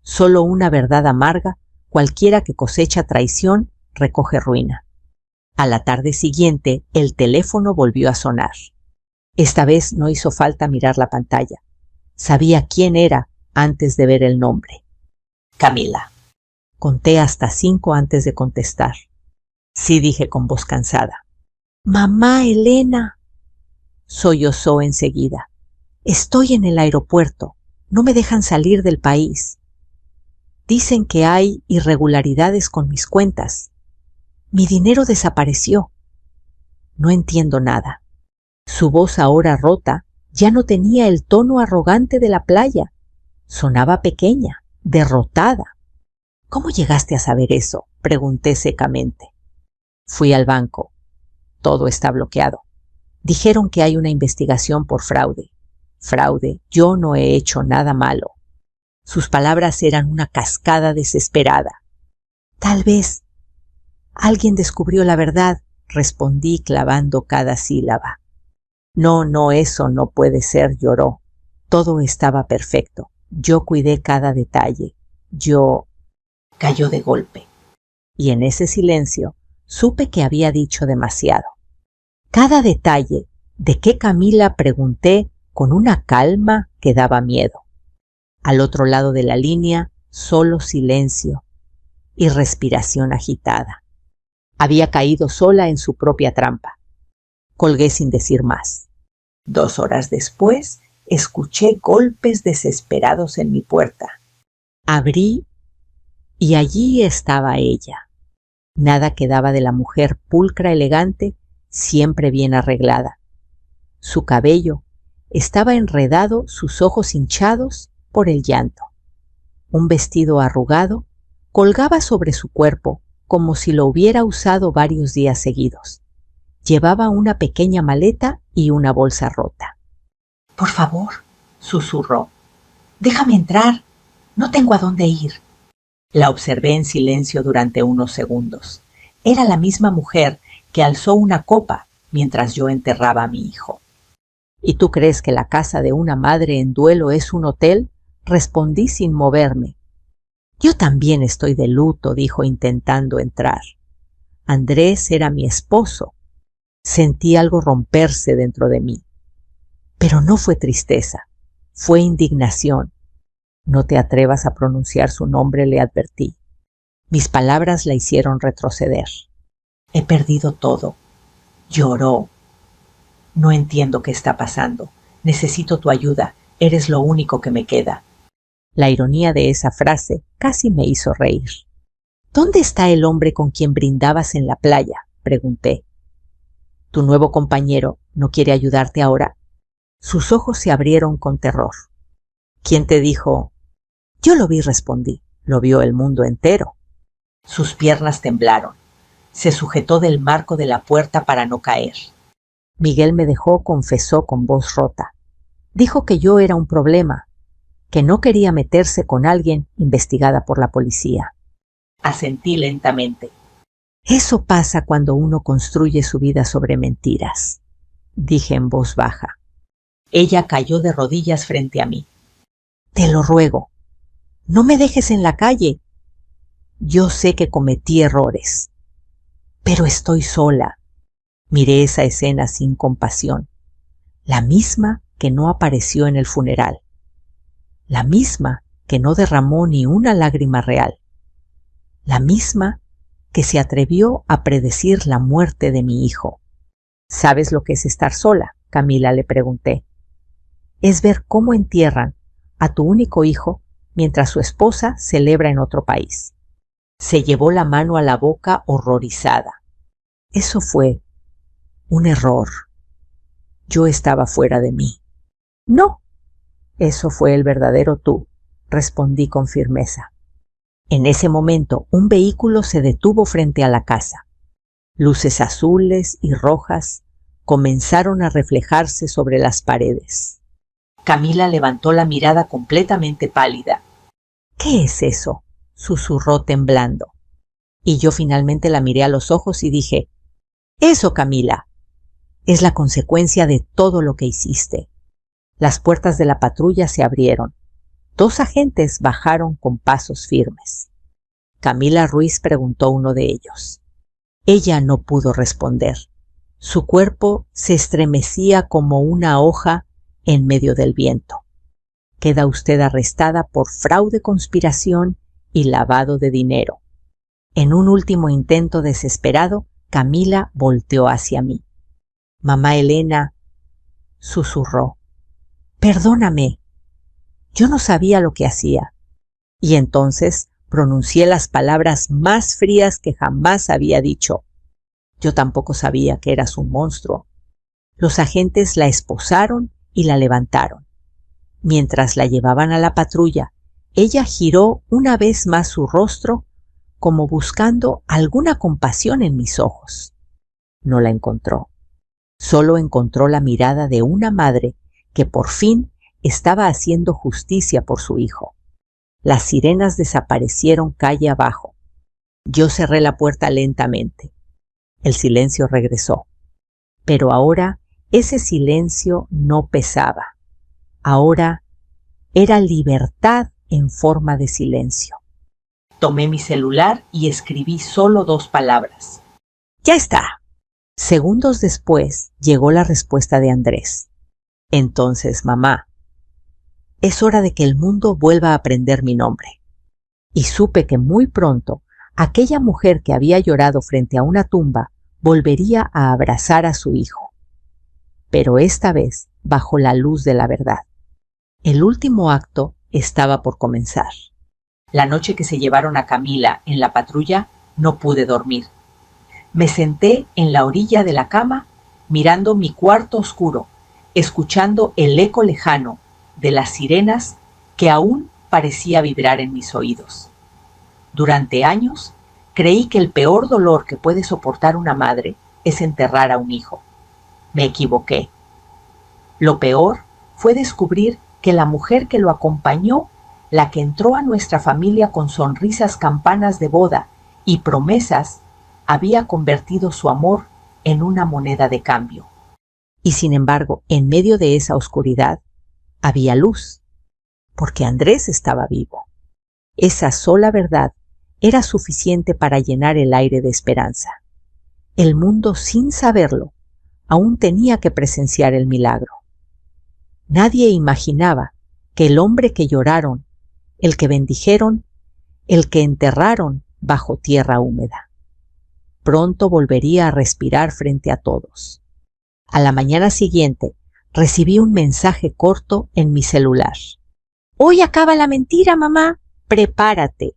[SPEAKER 1] Solo una verdad amarga, cualquiera que cosecha traición recoge ruina. A la tarde siguiente, el teléfono volvió a sonar. Esta vez no hizo falta mirar la pantalla. Sabía quién era antes de ver el nombre. Camila. Conté hasta 5 antes de contestar. Sí, dije con voz cansada. Mamá, Elena. Sollozó enseguida. Estoy en el aeropuerto. No me dejan salir del país. Dicen que hay irregularidades con mis cuentas. Mi dinero desapareció. No entiendo nada. Su voz, ahora rota, ya no tenía el tono arrogante de la playa. Sonaba pequeña, derrotada. ¿Cómo llegaste a saber eso?, pregunté secamente. Fui al banco. Todo está bloqueado. Dijeron que hay una investigación por fraude. Fraude, yo no he hecho nada malo. Sus palabras eran una cascada desesperada. Tal vez alguien descubrió la verdad, respondí clavando cada sílaba. No, eso no puede ser, lloró. Todo estaba perfecto. Yo cuidé cada detalle. Cayó de golpe. Y en ese silencio supe que había dicho demasiado. Cada detalle. ¿De qué, Camila?, pregunté con una calma que daba miedo. Al otro lado de la línea, solo silencio y respiración agitada. Había caído sola en su propia trampa. Colgué sin decir más. 2 horas después, escuché golpes desesperados en mi puerta. Abrí y allí estaba ella. Nada quedaba de la mujer pulcra, elegante, siempre bien arreglada. Su cabello estaba enredado, sus ojos hinchados por el llanto. Un vestido arrugado colgaba sobre su cuerpo como si lo hubiera usado varios días seguidos. Llevaba una pequeña maleta y una bolsa rota. «Por favor», susurró, «déjame entrar. No tengo a dónde ir». La observé en silencio durante unos segundos. Era la misma mujer que alzó una copa mientras yo enterraba a mi hijo. «¿Y tú crees que la casa de una madre en duelo es un hotel?», respondí sin moverme. «Yo también estoy de luto», dijo intentando entrar. Andrés era mi esposo. Sentí algo romperse dentro de mí. Pero no fue tristeza, fue indignación. «No te atrevas a pronunciar su nombre», le advertí. Mis palabras la hicieron retroceder. «He perdido todo». Lloró. «No entiendo qué está pasando. Necesito tu ayuda. Eres lo único que me queda». La ironía de esa frase casi me hizo reír. «¿Dónde está el hombre con quien brindabas en la playa?», pregunté. «¿Tu nuevo compañero no quiere ayudarte ahora?». Sus ojos se abrieron con terror. «¿Quién te dijo?». «Yo lo vi», respondí. «Lo vio el mundo entero». Sus piernas temblaron. Se sujetó del marco de la puerta para no caer. «Miguel me dejó», confesó con voz rota. «Dijo que yo era un problema, que no quería meterse con alguien investigada por la policía». Asentí lentamente. «Eso pasa cuando uno construye su vida sobre mentiras», dije en voz baja. Ella cayó de rodillas frente a mí. «Te lo ruego, no me dejes en la calle. Yo sé que cometí errores, pero estoy sola». Miré esa escena sin compasión, la misma que no apareció en el funeral, la misma que no derramó ni una lágrima real, la misma que se atrevió a predecir la muerte de mi hijo. «¿Sabes lo que es estar sola?», Camila, le pregunté. «Es ver cómo entierran a tu único hijo mientras su esposa celebra en otro país». Se llevó la mano a la boca horrorizada. «Eso fue un error. Yo estaba fuera de mí». «No, eso fue el verdadero tú», respondí con firmeza. En ese momento, un vehículo se detuvo frente a la casa. Luces azules y rojas comenzaron a reflejarse sobre las paredes. Camila levantó la mirada completamente pálida. «¿Qué es eso?», susurró temblando. Y yo finalmente la miré a los ojos y dije: «Eso, Camila, es la consecuencia de todo lo que hiciste». Las puertas de la patrulla se abrieron. 2 agentes bajaron con pasos firmes. «Camila Ruiz?», preguntó uno de ellos. Ella no pudo responder. Su cuerpo se estremecía como una hoja en medio del viento. «Queda usted arrestada por fraude, conspiración y lavado de dinero». En un último intento desesperado, Camila volteó hacia mí. «Mamá Elena», susurró, «perdóname. Yo no sabía lo que hacía». Y entonces Pronuncié las palabras más frías que jamás había dicho. Yo tampoco sabía que eras un monstruo. Los agentes la esposaron y la levantaron. Mientras la llevaban a la patrulla, ella giró una vez más su rostro como buscando alguna compasión en mis ojos. No la encontró. Solo encontró la mirada de una madre que por fin estaba haciendo justicia por su hijo. Las sirenas desaparecieron calle abajo. Yo cerré la puerta lentamente. El silencio regresó. Pero ahora ese silencio no pesaba. Ahora era libertad en forma de silencio. Tomé mi celular y escribí solo 2 palabras. ¡Ya está! Segundos después llegó la respuesta de Andrés. Entonces, mamá, es hora de que el mundo vuelva a aprender mi nombre. Y supe que muy pronto aquella mujer que había llorado frente a una tumba volvería a abrazar a su hijo. Pero esta vez bajo la luz de la verdad. El último acto estaba por comenzar. La noche que se llevaron a Camila en la patrulla no pude dormir. Me senté en la orilla de la cama mirando mi cuarto oscuro, escuchando el eco lejano de las sirenas que aún parecía vibrar en mis oídos. Durante años creí que el peor dolor que puede soportar una madre es enterrar a un hijo. Me equivoqué. Lo peor fue descubrir que la mujer que lo acompañó, la que entró a nuestra familia con sonrisas campanas de boda y promesas, había convertido su amor en una moneda de cambio. Y sin embargo, en medio de esa oscuridad, había luz, porque Andrés estaba vivo. Esa sola verdad era suficiente para llenar el aire de esperanza. El mundo, sin saberlo, aún tenía que presenciar el milagro. Nadie imaginaba que el hombre que lloraron, el que bendijeron, el que enterraron bajo tierra húmeda, pronto volvería a respirar frente a todos. A la mañana siguiente recibí un mensaje corto en mi celular. «Hoy acaba la mentira, mamá. Prepárate».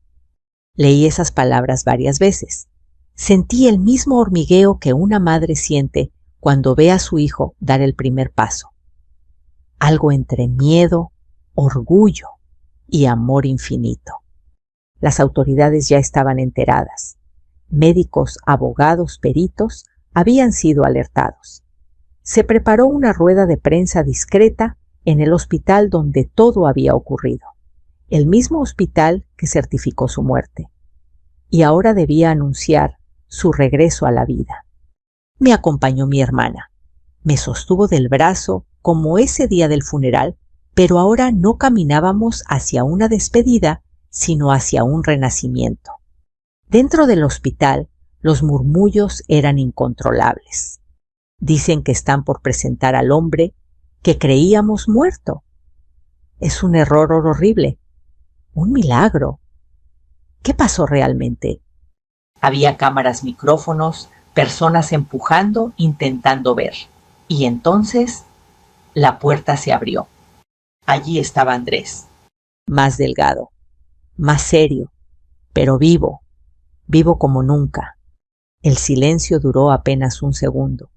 [SPEAKER 1] Leí esas palabras varias veces. Sentí el mismo hormigueo que una madre siente cuando ve a su hijo dar el primer paso. Algo entre miedo, orgullo y amor infinito. Las autoridades ya estaban enteradas. Médicos, abogados, peritos habían sido alertados. Se preparó una rueda de prensa discreta en el hospital donde todo había ocurrido, el mismo hospital que certificó su muerte. Y ahora debía anunciar su regreso a la vida. Me acompañó mi hermana. Me sostuvo del brazo como ese día del funeral, pero ahora no caminábamos hacia una despedida, sino hacia un renacimiento. Dentro del hospital, los murmullos eran incontrolables. Dicen que están por presentar al hombre que creíamos muerto. Es un error horrible, un milagro. ¿Qué pasó realmente? Había cámaras, micrófonos, personas empujando, intentando ver. Y entonces la puerta se abrió. Allí estaba Andrés, más delgado, más serio, pero vivo, vivo como nunca. El silencio duró apenas un segundo.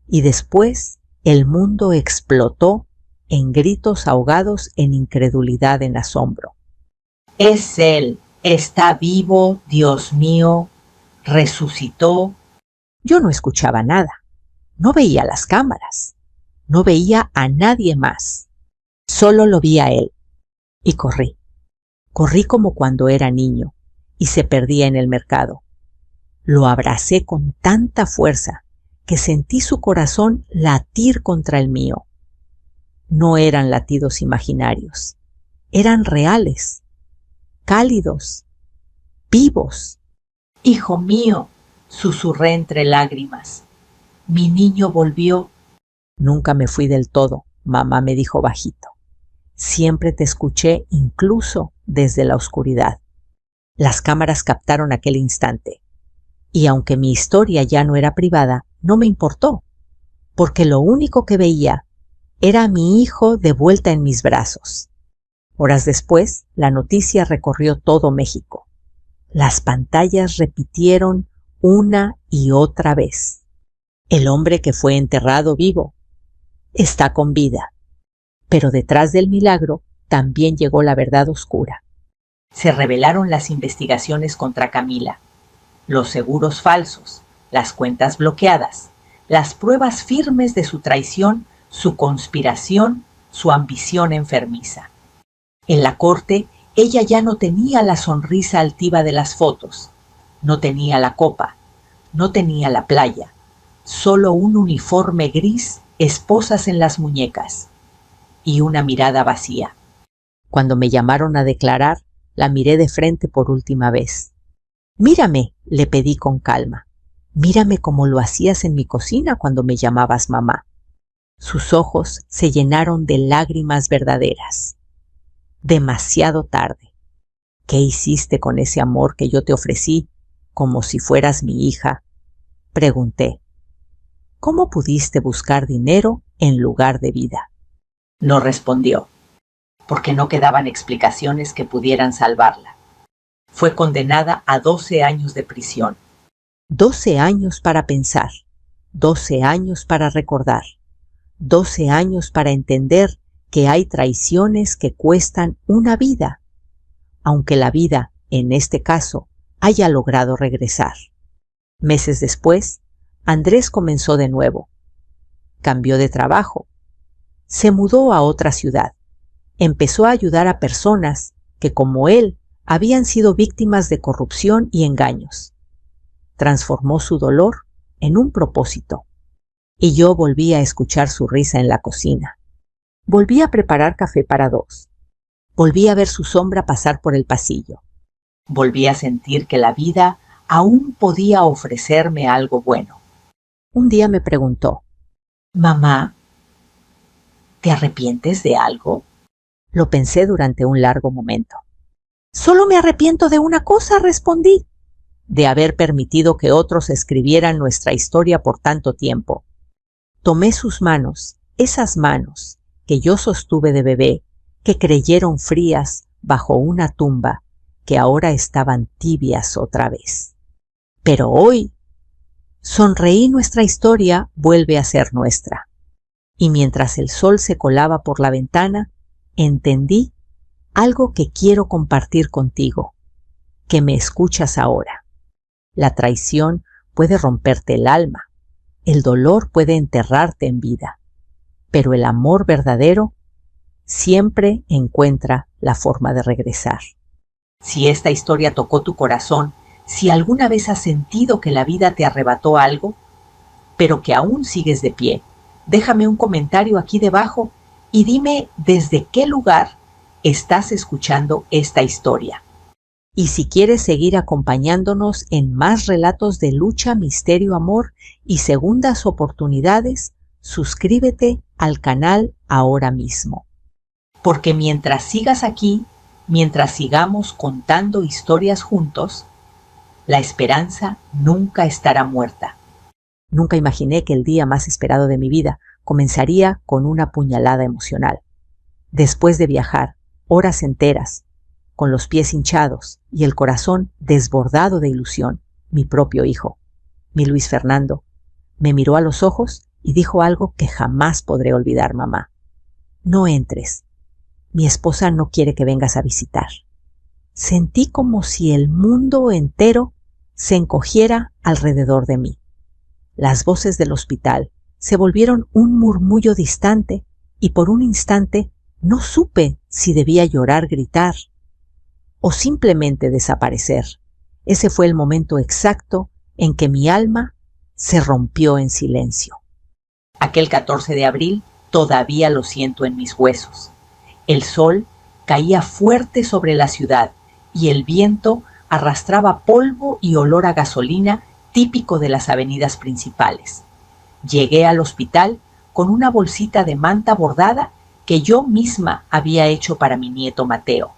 [SPEAKER 1] Y después el mundo explotó en gritos ahogados en incredulidad, en asombro. «Es él, está vivo, Dios mío, resucitó». Yo no escuchaba nada, no veía las cámaras, no veía a nadie más. Solo lo vi a él. Y corrí. Corrí como cuando era niño y se perdía en el mercado. Lo abracé con tanta fuerza que sentí su corazón latir contra el mío. No eran latidos imaginarios, eran reales, cálidos, vivos. «Hijo mío», susurré entre lágrimas, «mi niño volvió». «Nunca me fui del todo», mamá me dijo bajito. «Siempre te escuché, incluso desde la oscuridad». Las cámaras captaron aquel instante. Y aunque mi historia ya no era privada, no me importó, porque lo único que veía era a mi hijo de vuelta en mis brazos. Horas después, la noticia recorrió todo México. Las pantallas repitieron una y otra vez: el hombre que fue enterrado vivo está con vida. Pero detrás del milagro también llegó la verdad oscura. Se revelaron las investigaciones contra Camila, los seguros falsos, las cuentas bloqueadas, las pruebas firmes de su traición, su conspiración, su ambición enfermiza. En la corte, ella ya no tenía la sonrisa altiva de las fotos, no tenía la copa, no tenía la playa, solo un uniforme gris, esposas en las muñecas y una mirada vacía. Cuando me llamaron a declarar, la miré de frente por última vez. «Mírame», le pedí con calma. «Mírame como lo hacías en mi cocina cuando me llamabas mamá». Sus ojos se llenaron de lágrimas verdaderas. «Demasiado tarde. ¿Qué hiciste con ese amor que yo te ofrecí, como si fueras mi hija?», pregunté. «¿Cómo pudiste buscar dinero en lugar de vida?». No respondió, porque no quedaban explicaciones que pudieran salvarla. Fue condenada a 12 años de prisión. 12 años para pensar, 12 años para recordar, 12 años para entender que hay traiciones que cuestan una vida, aunque la vida, en este caso, haya logrado regresar. Meses después, Andrés comenzó de nuevo. Cambió de trabajo. Se mudó a otra ciudad. Empezó a ayudar a personas que, como él, habían sido víctimas de corrupción y engaños. Transformó su dolor en un propósito. Y yo volví a escuchar su risa en la cocina. Volví a preparar café para dos. Volví a ver su sombra pasar por el pasillo. Volví a sentir que la vida aún podía ofrecerme algo bueno. Un día me preguntó: «Mamá, ¿te arrepientes de algo?». Lo pensé durante un largo momento. «Solo me arrepiento de una cosa», respondí: «de haber permitido que otros escribieran nuestra historia por tanto tiempo». Tomé sus manos, esas manos que yo sostuve de bebé, que creyeron frías bajo una tumba, que ahora estaban tibias otra vez. Pero hoy, sonreí, nuestra historia vuelve a ser nuestra. Y mientras el sol se colaba por la ventana, entendí algo que quiero compartir contigo, que me escuchas ahora. La traición puede romperte el alma, el dolor puede enterrarte en vida, pero el amor verdadero siempre encuentra la forma de regresar. Si esta historia tocó tu corazón, si alguna vez has sentido que la vida te arrebató algo, pero que aún sigues de pie, déjame un comentario aquí debajo y dime desde qué lugar estás escuchando esta historia. Y si quieres seguir acompañándonos en más relatos de lucha, misterio, amor y segundas oportunidades, suscríbete al canal ahora mismo. Porque mientras sigas aquí, mientras sigamos contando historias juntos, la esperanza nunca estará muerta. Nunca imaginé que el día más esperado de mi vida comenzaría con una puñalada emocional. Después de viajar horas enteras, con los pies hinchados y el corazón desbordado de ilusión, mi propio hijo, mi Luis Fernando, me miró a los ojos y dijo algo que jamás podré olvidar: «Mamá, no entres. Mi esposa no quiere que vengas a visitar». Sentí como si el mundo entero se encogiera alrededor de mí. Las voces del hospital se volvieron un murmullo distante y por un instante no supe si debía llorar, gritar o simplemente desaparecer. Ese fue el momento exacto en que mi alma se rompió en silencio. Aquel 14 de abril todavía lo siento en mis huesos. El sol caía fuerte sobre la ciudad y el viento arrastraba polvo y olor a gasolina típico de las avenidas principales. Llegué al hospital con una bolsita de manta bordada que yo misma había hecho para mi nieto Mateo.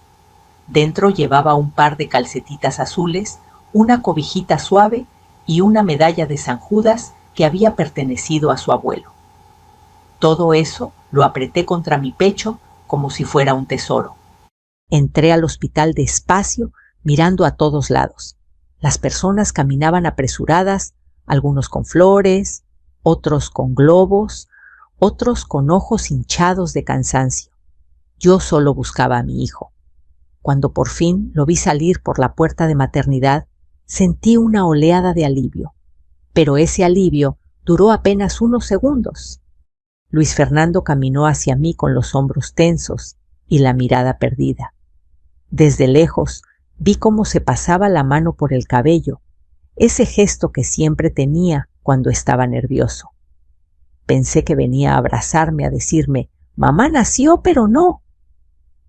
[SPEAKER 1] Dentro llevaba un par de calcetitas azules, una cobijita suave y una medalla de San Judas que había pertenecido a su abuelo. Todo eso lo apreté contra mi pecho como si fuera un tesoro. Entré al hospital despacio, mirando a todos lados. Las personas caminaban apresuradas, algunos con flores, otros con globos, otros con ojos hinchados de cansancio. Yo solo buscaba a mi hijo. Cuando por fin lo vi salir por la puerta de maternidad, sentí una oleada de alivio. Pero ese alivio duró apenas unos segundos. Luis Fernando caminó hacia mí con los hombros tensos y la mirada perdida. Desde lejos vi cómo se pasaba la mano por el cabello, ese gesto que siempre tenía cuando estaba nervioso. Pensé que venía a abrazarme, a decirme: «Mamá nació, pero no».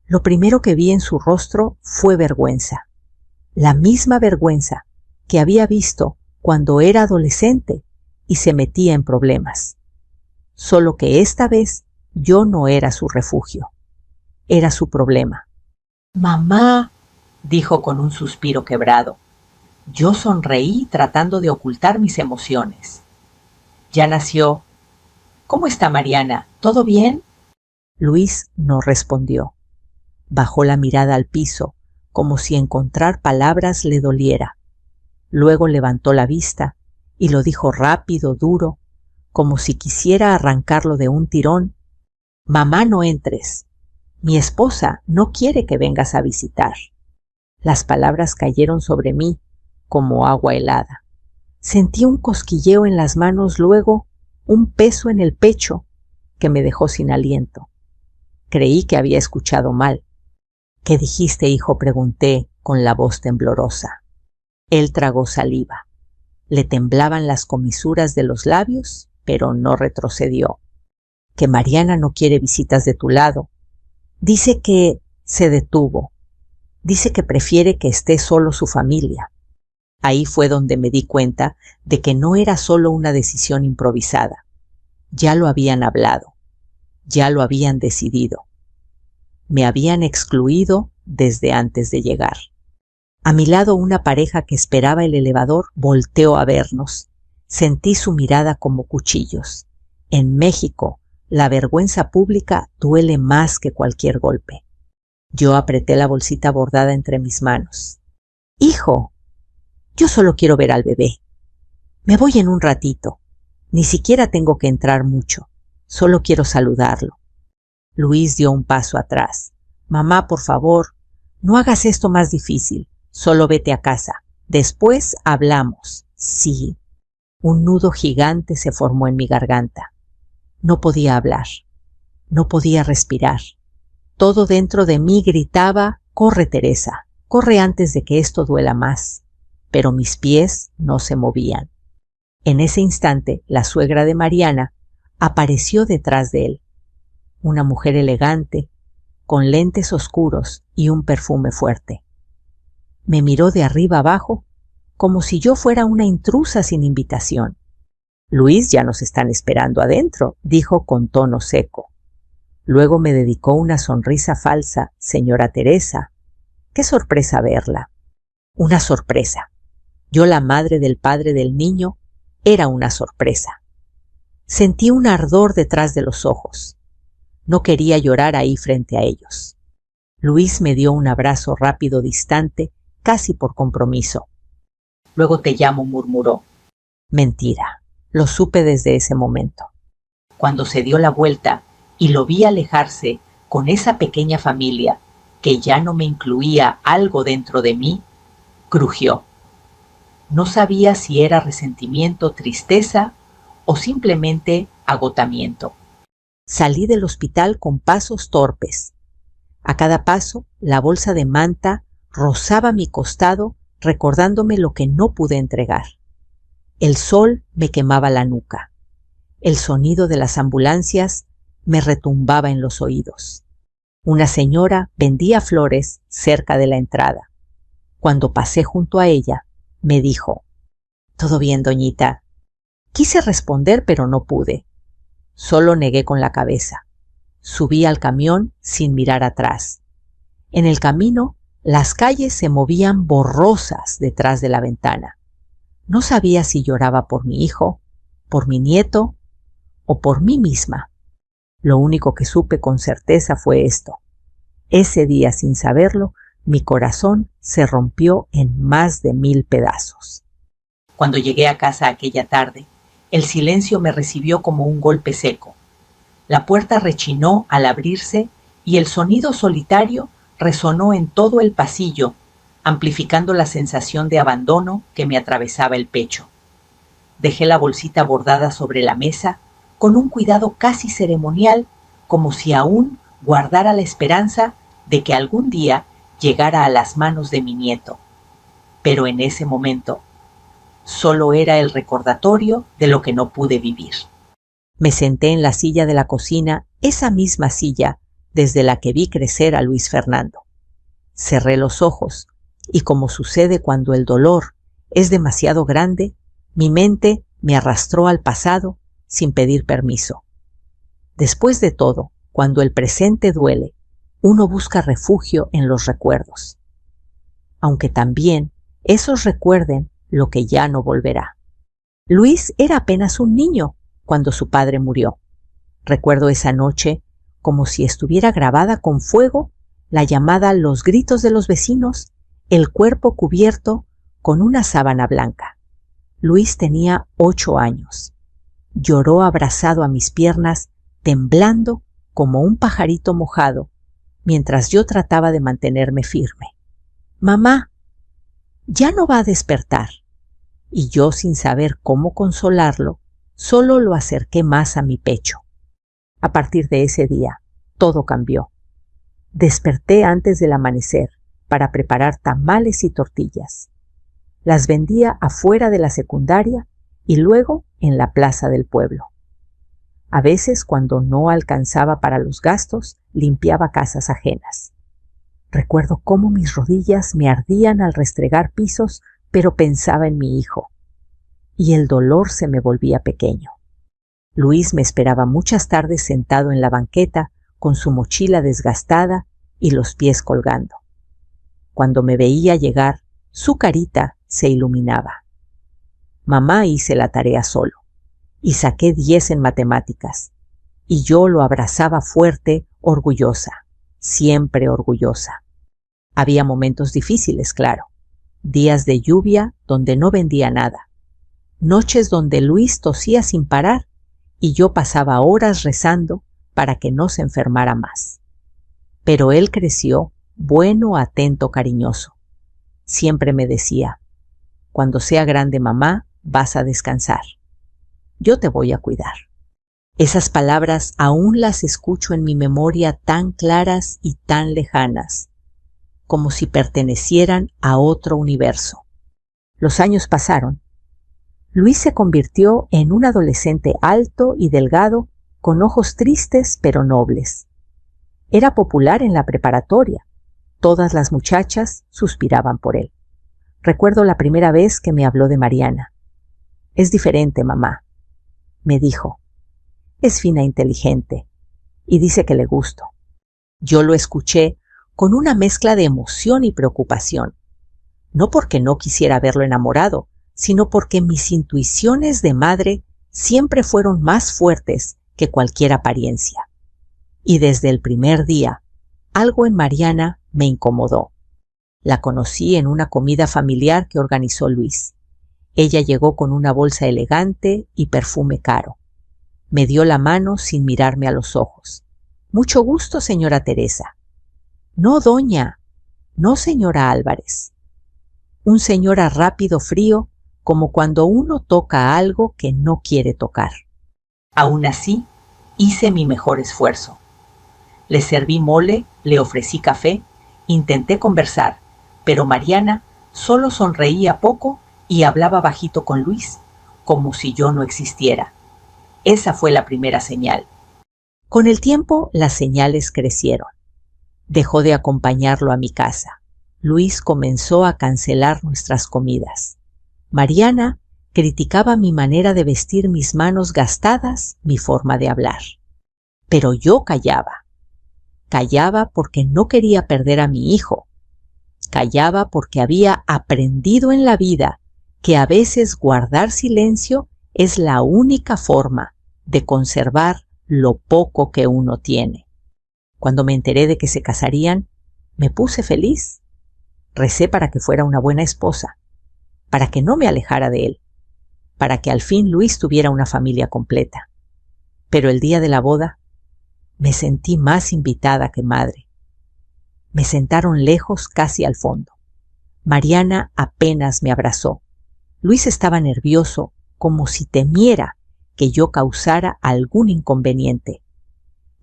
[SPEAKER 1] Lo primero que vi en su rostro fue vergüenza. La misma vergüenza que había visto cuando era adolescente y se metía en problemas. Solo que esta vez yo no era su refugio. Era su problema. «Mamá», dijo con un suspiro quebrado. Yo sonreí tratando de ocultar mis emociones. «¿Ya nació? ¿Cómo está Mariana? ¿Todo bien?» Luis no respondió. Bajó la mirada al piso, como si encontrar palabras le doliera. Luego levantó la vista y lo dijo rápido, duro, como si quisiera arrancarlo de un tirón. «Mamá, no entres. Mi esposa no quiere que vengas a visitar». Las palabras cayeron sobre mí como agua helada. Sentí un cosquilleo en las manos, luego un peso en el pecho que me dejó sin aliento. Creí que había escuchado mal. «¿Qué dijiste, hijo?», pregunté con la voz temblorosa. Él tragó saliva. Le temblaban las comisuras de los labios, pero no retrocedió. «Que Mariana no quiere visitas de tu lado. Dice que…» Se detuvo. «Dice que prefiere que esté solo su familia». Ahí fue donde me di cuenta de que no era solo una decisión improvisada. Ya lo habían hablado. Ya lo habían decidido. Me habían excluido desde antes de llegar. A mi lado, una pareja que esperaba el elevador volteó a vernos. Sentí su mirada como cuchillos. En México, la vergüenza pública duele más que cualquier golpe. Yo apreté la bolsita bordada entre mis manos. «Hijo, yo solo quiero ver al bebé. Me voy en un ratito. Ni siquiera tengo que entrar mucho. Solo quiero saludarlo». Luis dio un paso atrás. «Mamá, por favor, no hagas esto más difícil. Solo vete a casa. Después hablamos». «Sí». Un nudo gigante se formó en mi garganta. No podía hablar. No podía respirar. Todo dentro de mí gritaba: «Corre, Teresa, corre antes de que esto duela más». Pero mis pies no se movían. En ese instante, la suegra de Mariana apareció detrás de él. Una mujer elegante, con lentes oscuros y un perfume fuerte. Me miró de arriba abajo, como si yo fuera una intrusa sin invitación. «Luis, ya nos están esperando adentro», dijo con tono seco. Luego me dedicó una sonrisa falsa. «Señora Teresa, qué sorpresa verla». Una sorpresa. Yo, la madre del padre del niño, era una sorpresa. Sentí un ardor detrás de los ojos. No quería llorar ahí frente a ellos. Luis me dio un abrazo rápido, distante, casi por compromiso. «Luego te llamo», murmuró. Mentira. Lo supe desde ese momento. Cuando se dio la vuelta y lo vi alejarse con esa pequeña familia que ya no me incluía algo dentro de mí, crujió. No sabía si era resentimiento, tristeza o simplemente agotamiento. Salí del hospital con pasos torpes. A cada paso, la bolsa de manta rozaba mi costado, recordándome lo que no pude entregar. El sol me quemaba la nuca. El sonido de las ambulancias me retumbaba en los oídos. Una señora vendía flores cerca de la entrada. Cuando pasé junto a ella, me dijo: «¿Todo bien, doñita?». Quise responder, pero no pude. Solo negué con la cabeza. Subí al camión sin mirar atrás. En el camino, las calles se movían borrosas detrás de la ventana. No sabía si lloraba por mi hijo, por mi nieto o por mí misma. Lo único que supe con certeza fue esto: Ese día, sin saberlo, mi corazón se rompió en más de 1000 pedazos. Cuando llegué a casa aquella tarde, el silencio me recibió como un golpe seco. La puerta rechinó al abrirse y el sonido solitario resonó en todo el pasillo, amplificando la sensación de abandono que me atravesaba el pecho. Dejé la bolsita bordada sobre la mesa con un cuidado casi ceremonial, como si aún guardara la esperanza de que algún día llegara a las manos de mi nieto. Pero en ese momento solo era el recordatorio de lo que no pude vivir. Me senté en la silla de la cocina, esa misma silla desde la que vi crecer a Luis Fernando. Cerré los ojos y, como sucede cuando el dolor es demasiado grande, mi mente me arrastró al pasado sin pedir permiso. Después de todo, cuando el presente duele, uno busca refugio en los recuerdos, aunque también esos recuerden lo que ya no volverá. Luis era apenas un niño cuando su padre murió. Recuerdo esa noche como si estuviera grabada con fuego la llamada, los gritos de los vecinos, el cuerpo cubierto con una sábana blanca. Luis tenía 8 años. Lloró abrazado a mis piernas, temblando como un pajarito mojado, mientras yo trataba de mantenerme firme. «Mamá, ya no va a despertar». Y yo, sin saber cómo consolarlo, solo lo acerqué más a mi pecho. A partir de ese día, todo cambió. Desperté antes del amanecer para preparar tamales y tortillas. Las vendía afuera de la secundaria y luego en la plaza del pueblo. A veces, cuando no alcanzaba para los gastos, limpiaba casas ajenas. Recuerdo cómo mis rodillas me ardían al restregar pisos, pero pensaba en mi hijo, y el dolor se me volvía pequeño. Luis me esperaba muchas tardes sentado en la banqueta, con su mochila desgastada y los pies colgando. Cuando me veía llegar, su carita se iluminaba. Mamá, hice la tarea solo, y saqué 10 en matemáticas, y yo lo abrazaba fuerte, orgullosa, siempre orgullosa. Había momentos difíciles, claro, días de lluvia donde no vendía nada, noches donde Luis tosía sin parar y yo pasaba horas rezando para que no se enfermara más. Pero él creció bueno, atento, cariñoso. Siempre me decía: «Cuando sea grande, mamá, vas a descansar. Yo te voy a cuidar». Esas palabras aún las escucho en mi memoria, tan claras y tan lejanas, como si pertenecieran a otro universo. Los años pasaron. Luis se convirtió en un adolescente alto y delgado, con ojos tristes pero nobles. Era popular en la preparatoria. Todas las muchachas suspiraban por él. Recuerdo la primera vez que me habló de Mariana. «Es diferente, mamá», me dijo. «Es fina e inteligente, y dice que le gusto». Yo lo escuché con una mezcla de emoción y preocupación, no porque no quisiera verlo enamorado, sino porque mis intuiciones de madre siempre fueron más fuertes que cualquier apariencia. Y desde el primer día, algo en Mariana me incomodó. La conocí en una comida familiar que organizó Luis. Ella llegó con una bolsa elegante y perfume caro. Me dio la mano sin mirarme a los ojos. «Mucho gusto, señora Teresa». «No, doña». «No, señora Álvarez». Un señora rápido, frío, como cuando uno toca algo que no quiere tocar. Aún así, hice mi mejor esfuerzo. Le serví mole, le ofrecí café, intenté conversar, pero Mariana solo sonreía poco y hablaba bajito con Luis, como si yo no existiera. Esa fue la primera señal. Con el tiempo, las señales crecieron. Dejó de acompañarlo a mi casa. Luis comenzó a cancelar nuestras comidas. Mariana criticaba mi manera de vestir, mis manos gastadas, mi forma de hablar. Pero yo callaba. Callaba porque no quería perder a mi hijo. Callaba porque había aprendido en la vida que a veces guardar silencio es la única forma de conservar lo poco que uno tiene. Cuando me enteré de que se casarían, me puse feliz. Recé para que fuera una buena esposa, para que no me alejara de él, para que al fin Luis tuviera una familia completa. Pero el día de la boda me sentí más invitada que madre. Me sentaron lejos, casi al fondo. Mariana apenas me abrazó. Luis estaba nervioso, como si temiera que yo causara algún inconveniente.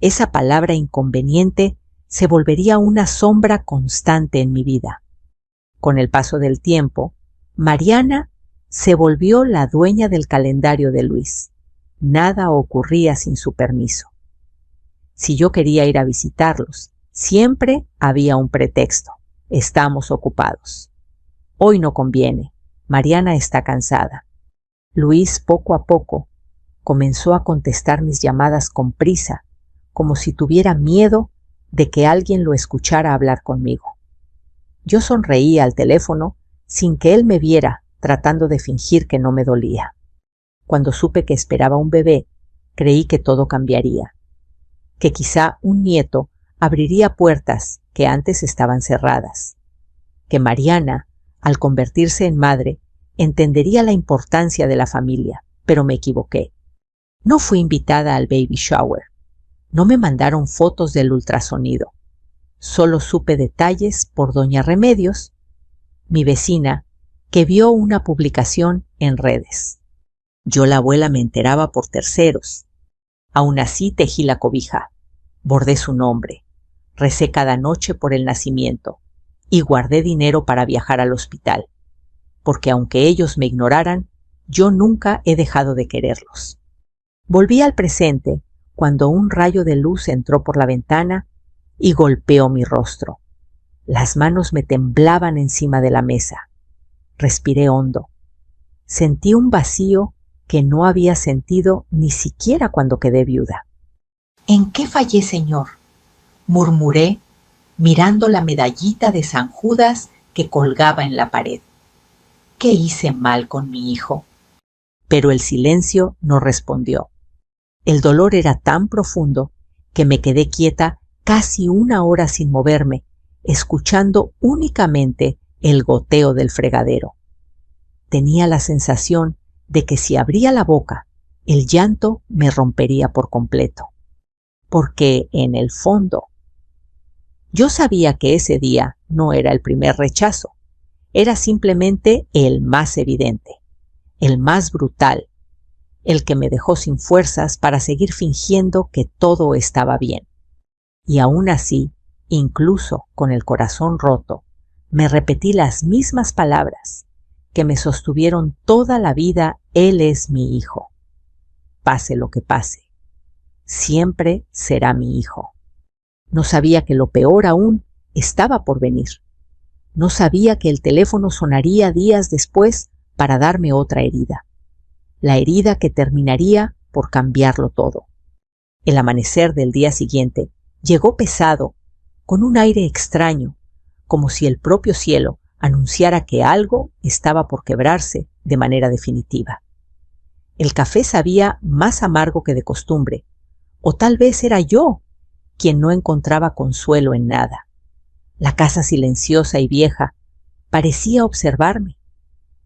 [SPEAKER 1] Esa palabra inconveniente se volvería una sombra constante en mi vida. Con el paso del tiempo, Mariana se volvió la dueña del calendario de Luis. Nada ocurría sin su permiso. Si yo quería ir a visitarlos, siempre había un pretexto. Estamos ocupados. Hoy no conviene. Mariana está cansada. Luis, poco a poco, comenzó a contestar mis llamadas con prisa, como si tuviera miedo de que alguien lo escuchara hablar conmigo. Yo sonreía al teléfono sin que él me viera, tratando de fingir que no me dolía. Cuando supe que esperaba un bebé, creí que todo cambiaría, que quizá un nieto abriría puertas que antes estaban cerradas, que Mariana, al convertirse en madre, entendería la importancia de la familia, pero me equivoqué. No fui invitada al baby shower. No me mandaron fotos del ultrasonido. Solo supe detalles por doña Remedios, mi vecina, que vio una publicación en redes. Yo, la abuela, me enteraba por terceros. Aún así tejí la cobija, bordé su nombre, recé cada noche por el nacimiento y guardé dinero para viajar al hospital, porque aunque ellos me ignoraran, yo nunca he dejado de quererlos. Volví al presente cuando un rayo de luz entró por la ventana y golpeó mi rostro. Las manos me temblaban encima de la mesa. Respiré hondo. Sentí un vacío que no había sentido ni siquiera cuando quedé viuda. ¿En qué fallé, señor?, murmuré, mirando la medallita de San Judas que colgaba en la pared. ¿Qué hice mal con mi hijo? Pero el silencio no respondió. El dolor era tan profundo que me quedé quieta casi 1 hora sin moverme, escuchando únicamente el goteo del fregadero. Tenía la sensación de que si abría la boca, el llanto me rompería por completo. Porque en el fondo, yo sabía que ese día no era el primer rechazo, era simplemente el más evidente, el más brutal, el que me dejó sin fuerzas para seguir fingiendo que todo estaba bien. Y aún así, incluso con el corazón roto, me repetí las mismas palabras que me sostuvieron toda la vida: él es mi hijo. Pase lo que pase, siempre será mi hijo. No sabía que lo peor aún estaba por venir. No sabía que el teléfono sonaría días después para darme otra herida. La herida que terminaría por cambiarlo todo. El amanecer del día siguiente llegó pesado, con un aire extraño, como si el propio cielo anunciara que algo estaba por quebrarse de manera definitiva. El café sabía más amargo que de costumbre, o tal vez era yo quien no encontraba consuelo en nada. La casa silenciosa y vieja parecía observarme,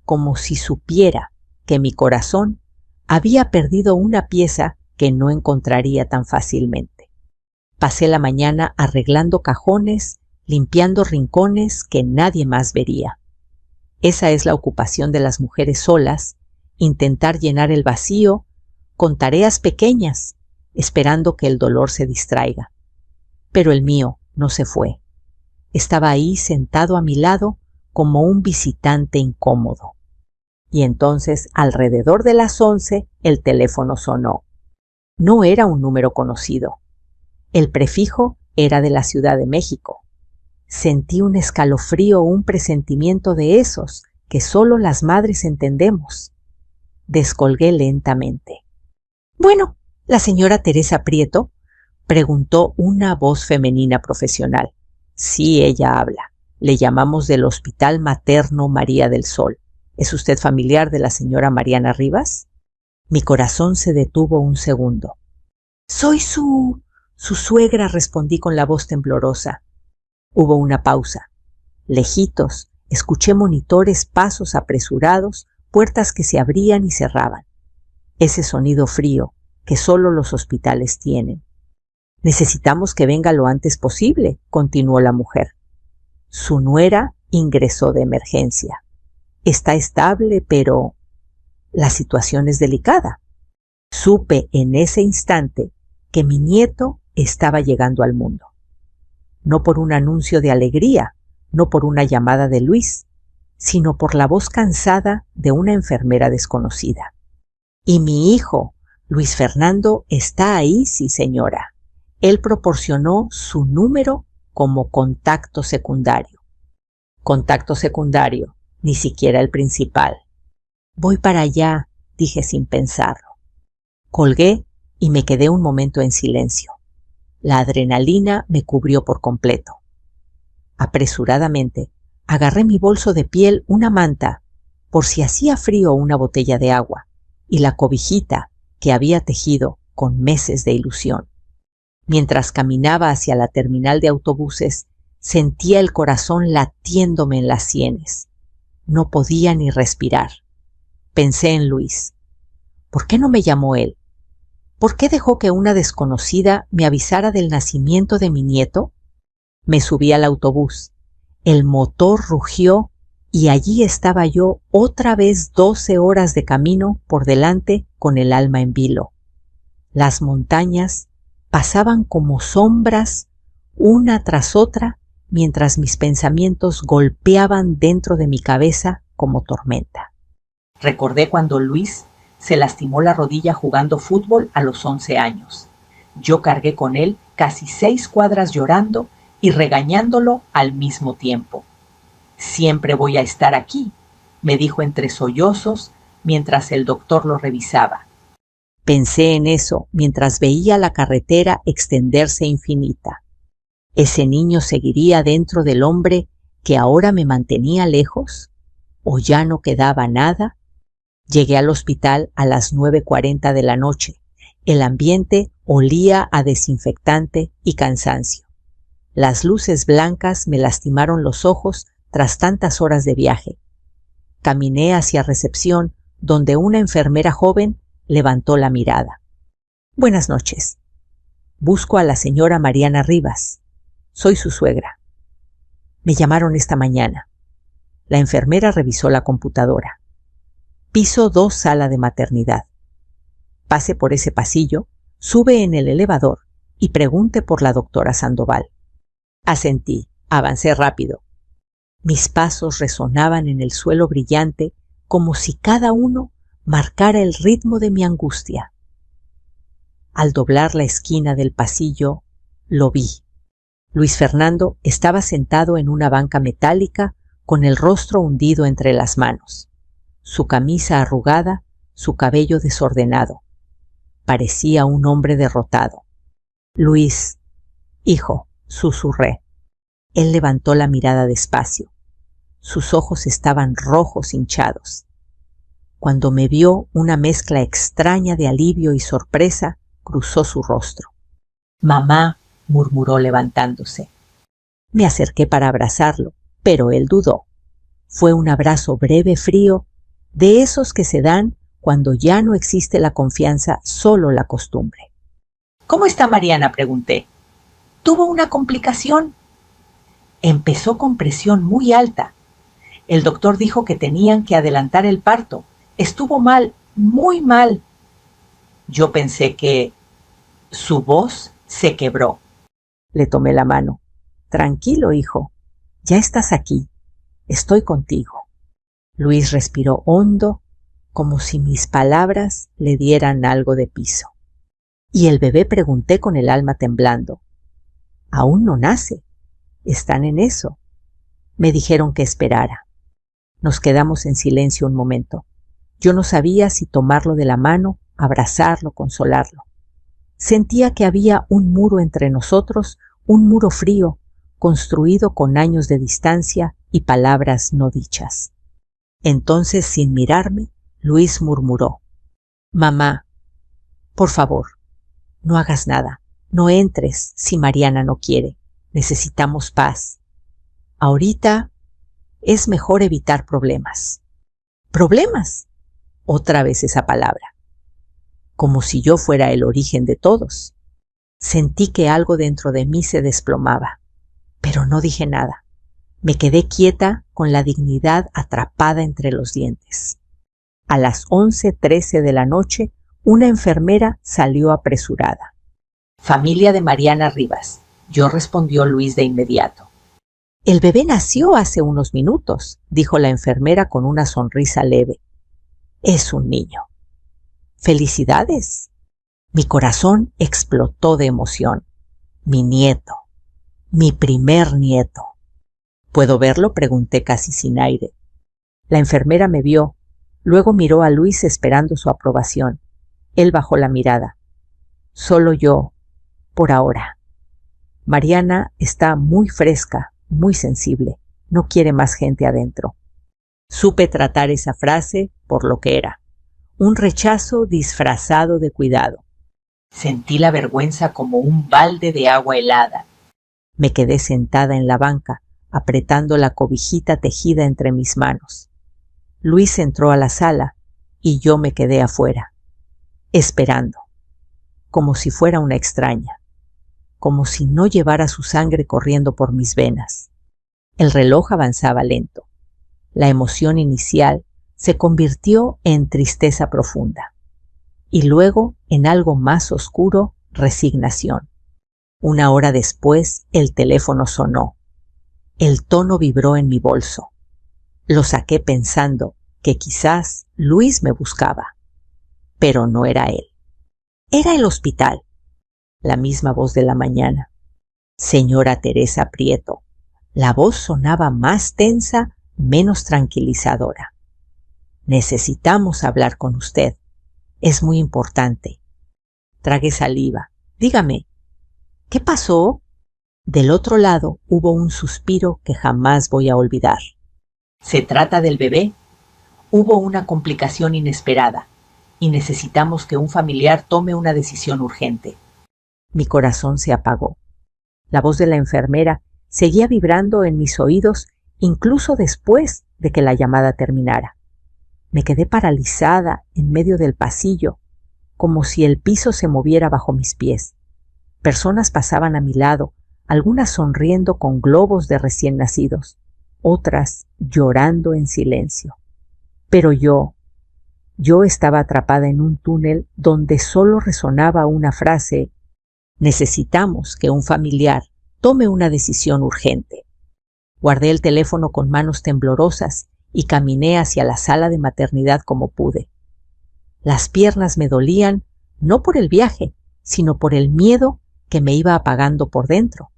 [SPEAKER 1] como si supiera que mi corazón había perdido una pieza que no encontraría tan fácilmente. Pasé la mañana arreglando cajones, limpiando rincones que nadie más vería. Esa es la ocupación de las mujeres solas, intentar llenar el vacío con tareas pequeñas, esperando que el dolor se distraiga. Pero el mío no se fue. Estaba ahí sentado a mi lado como un visitante incómodo. Y entonces, alrededor de las 11, el teléfono sonó. No era un número conocido. El prefijo era de la Ciudad de México. Sentí un escalofrío, un presentimiento de esos que solo las madres entendemos. Descolgué lentamente. «Bueno, ¿la señora Teresa Prieto?», preguntó una voz femenina profesional. «Sí, ella habla. Le llamamos del Hospital Materno María del Sol. ¿Es usted familiar de la señora Mariana Rivas?». Mi corazón se detuvo un segundo. «Soy su Su suegra, respondí con la voz temblorosa. Hubo una pausa. Lejitos, escuché monitores, pasos apresurados, puertas que se abrían y cerraban. Ese sonido frío que solo los hospitales tienen. Necesitamos que venga lo antes posible, continuó la mujer. Su nuera ingresó de emergencia. Está estable, pero la situación es delicada. Supe en ese instante que mi nieto estaba llegando al mundo. No por un anuncio de alegría, no por una llamada de Luis, sino por la voz cansada de una enfermera desconocida. Y mi hijo, Luis Fernando, está ahí, sí señora. Él proporcionó su número como contacto secundario. Contacto secundario, ni siquiera el principal. Voy para allá, dije sin pensarlo. Colgué y me quedé un momento en silencio. La adrenalina me cubrió por completo. Apresuradamente, agarré mi bolso de piel, una manta, por si hacía frío, una botella de agua, y la cobijita que había tejido con meses de ilusión. Mientras caminaba hacia la terminal de autobuses, sentía el corazón latiéndome en las sienes. No podía ni respirar. Pensé en Luis. ¿Por qué no me llamó él? ¿Por qué dejó que una desconocida me avisara del nacimiento de mi nieto? Me subí al autobús. El motor rugió y allí estaba yo, otra vez 12 horas de camino por delante, con el alma en vilo. Las montañas pasaban como sombras una tras otra, mientras mis pensamientos golpeaban dentro de mi cabeza como tormenta. Recordé cuando Luis se lastimó la rodilla jugando fútbol a los 11 años. Yo cargué con él casi 6 cuadras llorando y regañándolo al mismo tiempo. Siempre voy a estar aquí, me dijo entre sollozos mientras el doctor lo revisaba. Pensé en eso mientras veía la carretera extenderse infinita. ¿Ese niño seguiría dentro del hombre que ahora me mantenía lejos? ¿O ya no quedaba nada? Llegué al hospital a las 9:40 de la noche. El ambiente olía a desinfectante y cansancio. Las luces blancas me lastimaron los ojos tras tantas horas de viaje. Caminé hacia recepción, donde una enfermera joven levantó la mirada. Buenas noches. Busco a la señora Mariana Rivas. Soy su suegra. Me llamaron esta mañana. La enfermera revisó la computadora. Piso 2, sala de maternidad. Pase por ese pasillo, sube en el elevador y pregunte por la doctora Sandoval. Asentí, avancé rápido. Mis pasos resonaban en el suelo brillante como si cada uno marcara el ritmo de mi angustia. Al doblar la esquina del pasillo, lo vi. Luis Fernando estaba sentado en una banca metálica con el rostro hundido entre las manos. Su camisa arrugada, su cabello desordenado. Parecía un hombre derrotado. Luis, hijo, susurré. Él levantó la mirada despacio. Sus ojos estaban rojos, hinchados. Cuando me vio, una mezcla extraña de alivio y sorpresa cruzó su rostro. Mamá, murmuró levantándose. Me acerqué para abrazarlo, pero él dudó. Fue un abrazo breve, frío, de esos que se dan cuando ya no existe la confianza, solo la costumbre. ¿Cómo está Mariana?, pregunté. Tuvo una complicación. Empezó con presión muy alta. El doctor dijo que tenían que adelantar el parto. Estuvo mal, muy mal. Yo pensé que su voz se quebró. Le tomé la mano. Tranquilo, hijo. Ya estás aquí. Estoy contigo. Luis respiró hondo, como si mis palabras le dieran algo de piso. ¿Y el bebé?, pregunté con el alma temblando. Aún no nace. Están en eso. Me dijeron que esperara. Nos quedamos en silencio un momento. Yo no sabía si tomarlo de la mano, abrazarlo, consolarlo. Sentía que había un muro entre nosotros, un muro frío, construido con años de distancia y palabras no dichas. Entonces, sin mirarme, Luis murmuró: Mamá, por favor, no hagas nada. No entres si Mariana no quiere. Necesitamos paz. Ahorita es mejor evitar problemas. ¿Problemas? Otra vez esa palabra. Como si yo fuera el origen de todos. Sentí que algo dentro de mí se desplomaba, pero no dije nada. Me quedé quieta con la dignidad atrapada entre los dientes. A las 11:13 de la noche, una enfermera salió apresurada. Familia de Mariana Rivas. Yo respondió Luis de inmediato. El bebé nació hace unos minutos, dijo la enfermera con una sonrisa leve. Es un niño. ¡Felicidades! Mi corazón explotó de emoción. Mi nieto. Mi primer nieto. ¿Puedo verlo?, pregunté casi sin aire. La enfermera me vio, luego miró a Luis esperando su aprobación. Él bajó la mirada. Solo yo, por ahora. Mariana está muy fresca, muy sensible. No quiere más gente adentro. Supe tratar esa frase por lo que era. Un rechazo disfrazado de cuidado. Sentí la vergüenza como un balde de agua helada. Me quedé sentada en la banca, apretando la cobijita tejida entre mis manos. Luis entró a la sala y yo me quedé afuera, esperando, como si fuera una extraña, como si no llevara su sangre corriendo por mis venas. El reloj avanzaba lento. La emoción inicial se convirtió en tristeza profunda y luego en algo más oscuro, resignación. Una hora después el teléfono sonó. El tono vibró en mi bolso. Lo saqué pensando que quizás Luis me buscaba, pero no era él. Era el hospital. La misma voz de la mañana. Señora Teresa Prieto. La voz sonaba más tensa, menos tranquilizadora. Necesitamos hablar con usted. Es muy importante. Tragué saliva. Dígame, ¿qué pasó? Del otro lado hubo un suspiro que jamás voy a olvidar. ¿Se trata del bebé? Hubo una complicación inesperada y necesitamos que un familiar tome una decisión urgente. Mi corazón se apagó. La voz de la enfermera seguía vibrando en mis oídos incluso después de que la llamada terminara. Me quedé paralizada en medio del pasillo, como si el piso se moviera bajo mis pies. Personas pasaban a mi lado, algunas sonriendo con globos de recién nacidos, otras llorando en silencio. Pero yo estaba atrapada en un túnel donde solo resonaba una frase: necesitamos que un familiar tome una decisión urgente. Guardé el teléfono con manos temblorosas y caminé hacia la sala de maternidad como pude. Las piernas me dolían, no por el viaje, sino por el miedo que me iba apagando por dentro.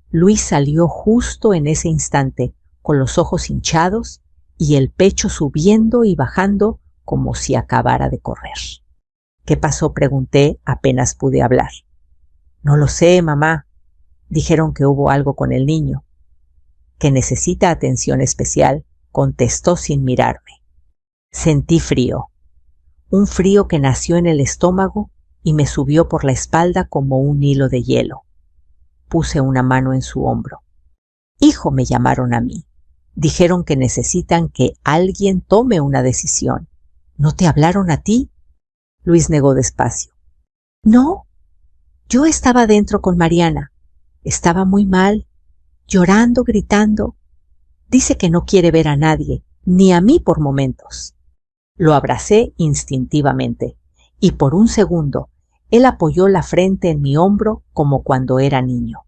[SPEAKER 1] Luis salió justo en ese instante, con los ojos hinchados y el pecho subiendo y bajando como si acabara de correr. ¿Qué pasó?, pregunté apenas pude hablar. No lo sé, mamá. Dijeron que hubo algo con el niño. Que necesita atención especial, contestó sin mirarme. Sentí frío. Un frío que nació en el estómago y me subió por la espalda como un hilo de hielo. Puse una mano en su hombro. Hijo, me llamaron a mí. Dijeron que necesitan que alguien tome una decisión. ¿No te hablaron a ti? Luis negó despacio. No, yo estaba dentro con Mariana. Estaba muy mal, llorando, gritando. Dice que no quiere ver a nadie, ni a mí por momentos. Lo abracé instintivamente, y por un segundo él apoyó la frente en mi hombro como cuando era niño.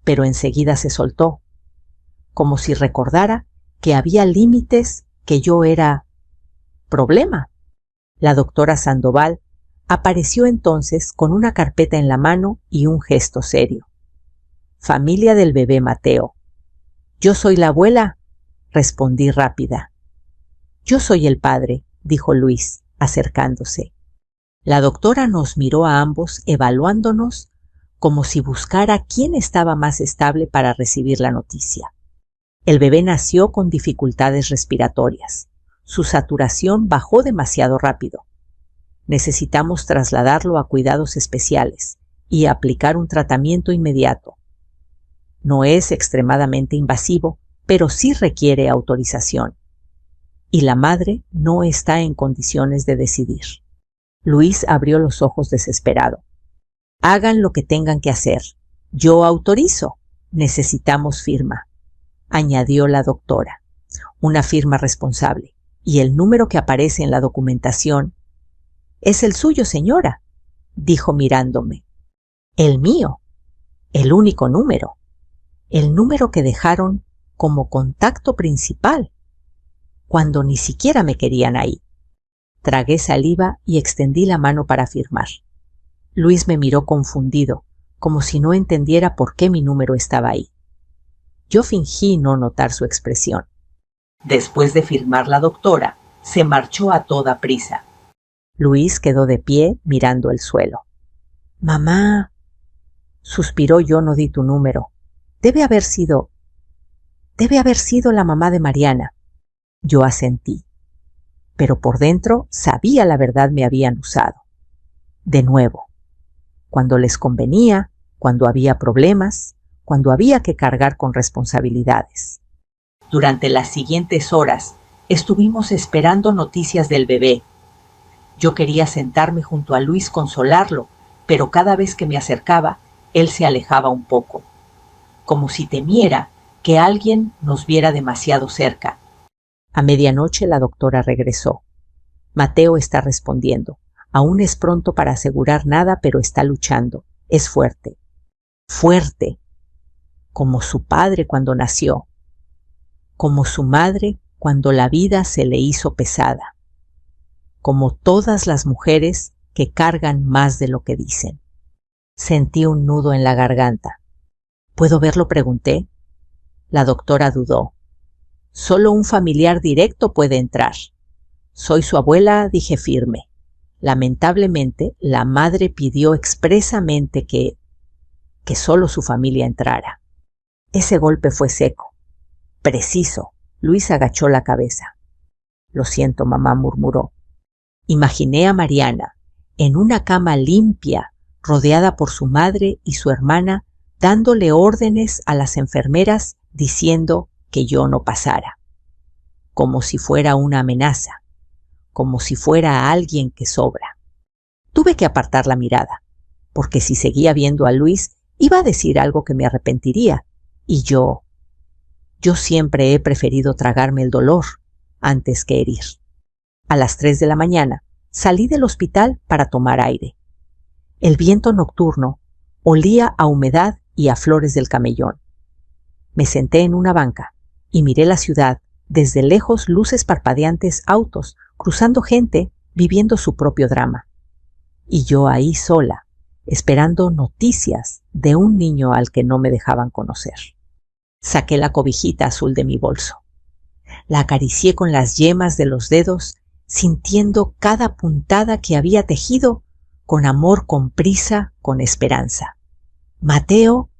[SPEAKER 1] Pero enseguida se soltó, como si recordara que había límites, que yo era problema. La doctora Sandoval apareció entonces con una carpeta en la mano y un gesto serio. Familia del bebé Mateo. Yo soy la abuela, respondí rápida. Yo soy el padre, dijo Luis, acercándose. La doctora nos miró a ambos, evaluándonos como si buscara quién estaba más estable para recibir la noticia. El bebé nació con dificultades respiratorias. Su saturación bajó demasiado rápido. Necesitamos trasladarlo a cuidados especiales y aplicar un tratamiento inmediato. No es extremadamente invasivo, pero sí requiere autorización. Y la madre no está en condiciones de decidir. Luis abrió los ojos desesperado. Hagan lo que tengan que hacer. Yo autorizo. Necesitamos firma, añadió la doctora. Una firma responsable. Y el número que aparece en la documentación es el suyo, señora, dijo mirándome. El mío. El único número. El número que dejaron como contacto principal, cuando ni siquiera me querían ahí. Tragué saliva y extendí la mano para firmar. Luis me miró confundido, como si no entendiera por qué mi número estaba ahí. Yo fingí no notar su expresión. Después de firmar la doctora, se marchó a toda prisa. Luis quedó de pie mirando el suelo. Mamá, suspiró. Yo no di tu número. Debe haber sido la mamá de Mariana. Yo asentí, pero por dentro sabía la verdad me habían usado. De nuevo, cuando les convenía, cuando había problemas, cuando había que cargar con responsabilidades. Durante las siguientes horas estuvimos esperando noticias del bebé. Yo quería sentarme junto a Luis, consolarlo, pero cada vez que me acercaba, él se alejaba un poco, como si temiera que alguien nos viera demasiado cerca. A medianoche la doctora regresó. Mateo está respondiendo. Aún es pronto para asegurar nada, pero está luchando. Es fuerte. Fuerte. Como su padre cuando nació. Como su madre cuando la vida se le hizo pesada. Como todas las mujeres que cargan más de lo que dicen. Sentí un nudo en la garganta. ¿Puedo verlo?, pregunté. La doctora dudó. Solo un familiar directo puede entrar. Soy su abuela, dije firme. Lamentablemente, la madre pidió expresamente que solo su familia entrara. Ese golpe fue seco, preciso. Luis agachó la cabeza. Lo siento, mamá, murmuró. Imaginé a Mariana en una cama limpia, rodeada por su madre y su hermana, dándole órdenes a las enfermeras diciendo que yo no pasara, como si fuera una amenaza, como si fuera alguien que sobra. Tuve que apartar la mirada, porque si seguía viendo a Luis, iba a decir algo que me arrepentiría, y yo siempre he preferido tragarme el dolor antes que herir. A las 3 de la mañana salí del hospital para tomar aire. El viento nocturno olía a humedad y a flores del camellón. Me senté en una banca y miré la ciudad, desde lejos luces parpadeantes, autos, cruzando gente, viviendo su propio drama. Y yo ahí sola, esperando noticias de un niño al que no me dejaban conocer. Saqué la cobijita azul de mi bolso. La acaricié con las yemas de los dedos, sintiendo cada puntada que había tejido, con amor, con prisa, con esperanza. Mateo,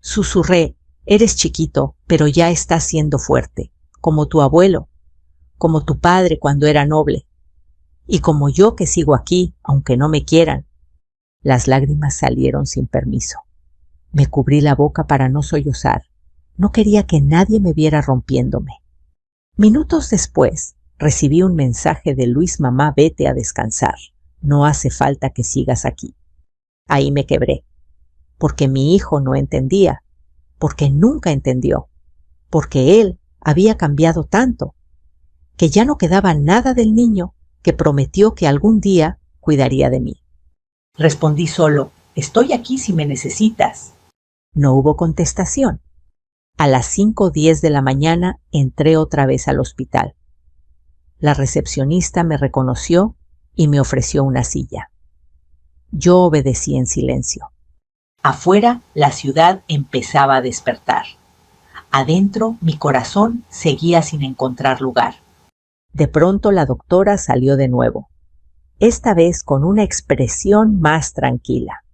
[SPEAKER 1] susurré, eres chiquito, pero ya estás siendo fuerte, como tu abuelo, como tu padre cuando era noble, y como yo que sigo aquí, aunque no me quieran. Las lágrimas salieron sin permiso. Me cubrí la boca para no sollozar. No quería que nadie me viera rompiéndome. Minutos después, recibí un mensaje de Luis: mamá, vete a descansar. No hace falta que sigas aquí. Ahí me quebré, porque mi hijo no entendía, porque nunca entendió, porque él había cambiado tanto, que ya no quedaba nada del niño que prometió que algún día cuidaría de mí. Respondí solo: estoy aquí si me necesitas. No hubo contestación. A las 5:10 de la mañana entré otra vez al hospital. La recepcionista me reconoció y me ofreció una silla. Yo obedecí en silencio. Afuera, la ciudad empezaba a despertar. Adentro, mi corazón seguía sin encontrar lugar. De pronto la doctora salió de nuevo, esta vez con una expresión más tranquila.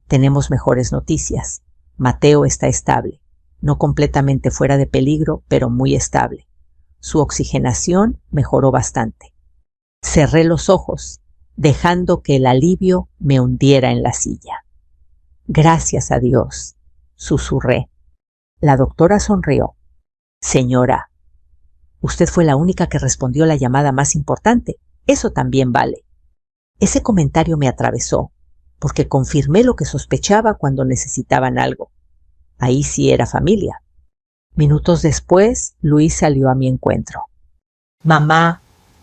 [SPEAKER 1] Tenemos mejores noticias. Mateo está estable, no completamente fuera de peligro, pero muy estable. Su oxigenación mejoró bastante. Cerré los ojos, dejando que el alivio me hundiera en la silla. Gracias a Dios, susurré. La doctora sonrió. Señora, usted fue la única que respondió la llamada más importante. Eso también vale. Ese comentario me atravesó, porque confirmé lo que sospechaba cuando necesitaban algo. Ahí sí era familia. Minutos después, Luis salió a mi encuentro. Mamá,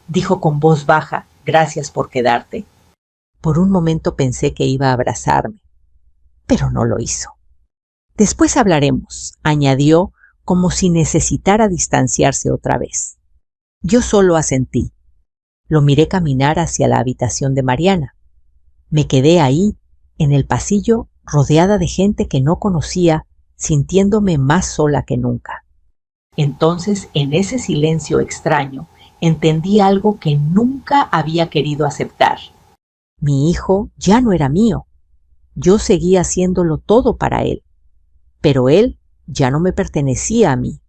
[SPEAKER 1] dijo con voz baja, gracias por quedarte. Por un momento pensé que iba a abrazarme, pero no lo hizo. Después hablaremos, añadió, como si necesitara distanciarse otra vez. Yo solo asentí. Lo miré caminar hacia la habitación de Mariana. Me quedé ahí, en el pasillo, rodeada de gente que no conocía, sintiéndome más sola que nunca. Entonces, en ese silencio extraño, entendí algo que nunca había querido aceptar. Mi hijo ya no era mío. Yo seguía haciéndolo todo para él. Pero él ya no me pertenecía a mí.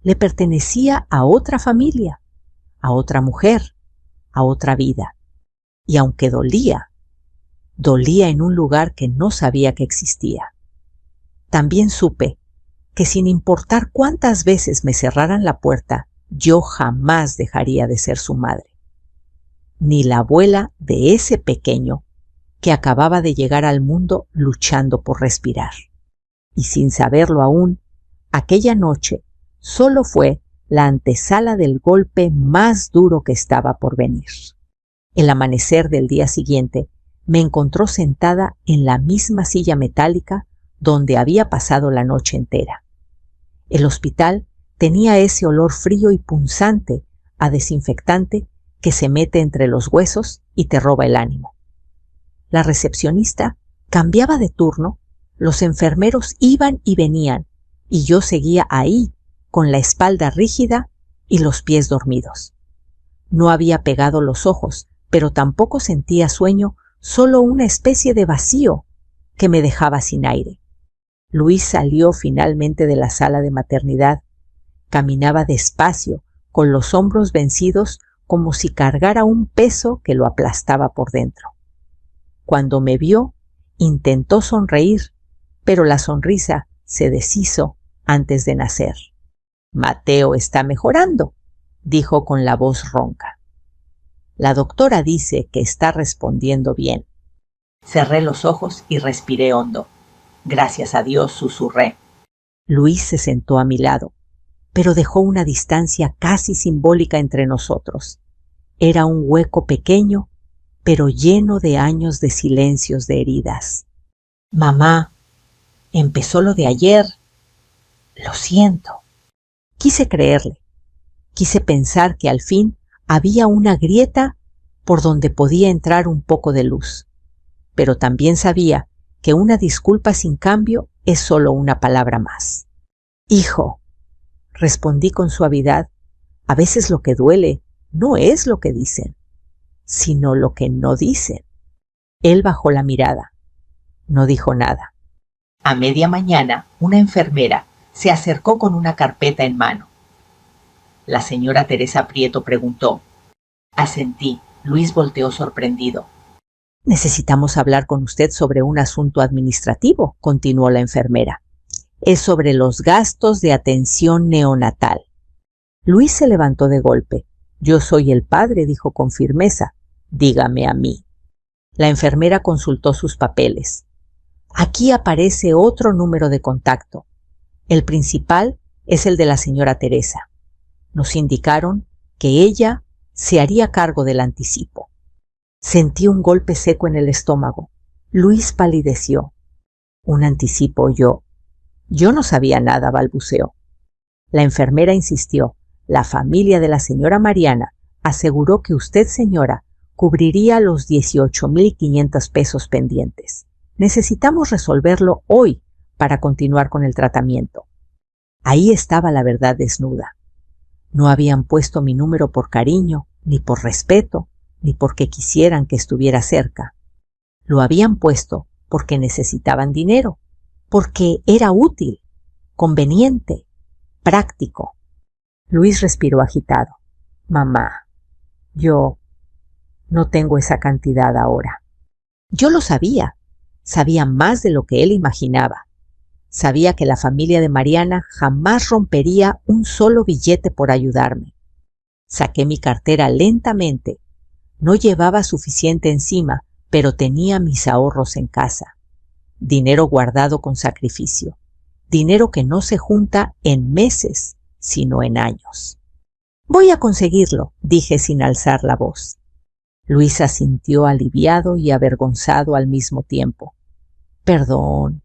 [SPEAKER 1] Le pertenecía a otra familia, a otra mujer, a otra vida. Y aunque dolía en un lugar que no sabía que existía. También supe que sin importar cuántas veces me cerraran la puerta, yo jamás dejaría de ser su madre. Ni la abuela de ese pequeño que acababa de llegar al mundo luchando por respirar. Y sin saberlo aún, aquella noche solo fue la antesala del golpe más duro que estaba por venir. El amanecer del día siguiente me encontró sentada en la misma silla metálica donde había pasado la noche entera. El hospital tenía ese olor frío y punzante a desinfectante que se mete entre los huesos y te roba el ánimo. La recepcionista cambiaba de turno, los enfermeros iban y venían, y yo seguía ahí, con la espalda rígida y los pies dormidos. No había pegado los ojos, pero tampoco sentía sueño, solo una especie de vacío que me dejaba sin aire. Luis salió finalmente de la sala de maternidad. Caminaba despacio, con los hombros vencidos, como si cargara un peso que lo aplastaba por dentro. Cuando me vio, intentó sonreír, pero la sonrisa se deshizo antes de nacer. Mateo está mejorando, dijo con la voz ronca. La doctora dice que está respondiendo bien. Cerré los ojos y respiré hondo. Gracias a Dios, susurré. Luis se sentó a mi lado, pero dejó una distancia casi simbólica entre nosotros. Era un hueco pequeño, pero lleno de años de silencios de heridas. Mamá, empezó lo de ayer. Lo siento. Quise creerle. Quise pensar que al fin había una grieta por donde podía entrar un poco de luz. Pero también sabía que una disculpa sin cambio es solo una palabra más. Hijo, respondí con suavidad, a veces lo que duele no es lo que dicen, sino lo que no dicen. Él bajó la mirada. No dijo nada. A media mañana, una enfermera se acercó con una carpeta en mano. La señora Teresa Prieto preguntó. Asentí. Luis volteó sorprendido. Necesitamos hablar con usted sobre un asunto administrativo, continuó la enfermera. Es sobre los gastos de atención neonatal. Luis se levantó de golpe. Yo soy el padre, dijo con firmeza. Dígame a mí. La enfermera consultó sus papeles. Aquí aparece otro número de contacto. El principal es el de la señora Teresa. Nos indicaron que ella se haría cargo del anticipo. Sentí un golpe seco en el estómago. Luis palideció. ¿Un anticipo yo? Yo no sabía nada, balbuceó. La enfermera insistió. La familia de la señora Mariana aseguró que usted, señora, cubriría los 18,500 pesos pendientes. Necesitamos resolverlo hoy para continuar con el tratamiento. Ahí estaba la verdad desnuda. No habían puesto mi número por cariño, ni por respeto, ni porque quisieran que estuviera cerca. Lo habían puesto porque necesitaban dinero, porque era útil, conveniente, práctico. Luis respiró agitado. Mamá, yo no tengo esa cantidad ahora. Yo lo sabía. Sabía más de lo que él imaginaba. Sabía que la familia de Mariana jamás rompería un solo billete por ayudarme. Saqué mi cartera lentamente. No llevaba suficiente encima, pero tenía mis ahorros en casa. Dinero guardado con sacrificio. Dinero que no se junta en meses, sino en años. «Voy a conseguirlo», dije sin alzar la voz. Luis asintió aliviado y avergonzado al mismo tiempo. «Perdón».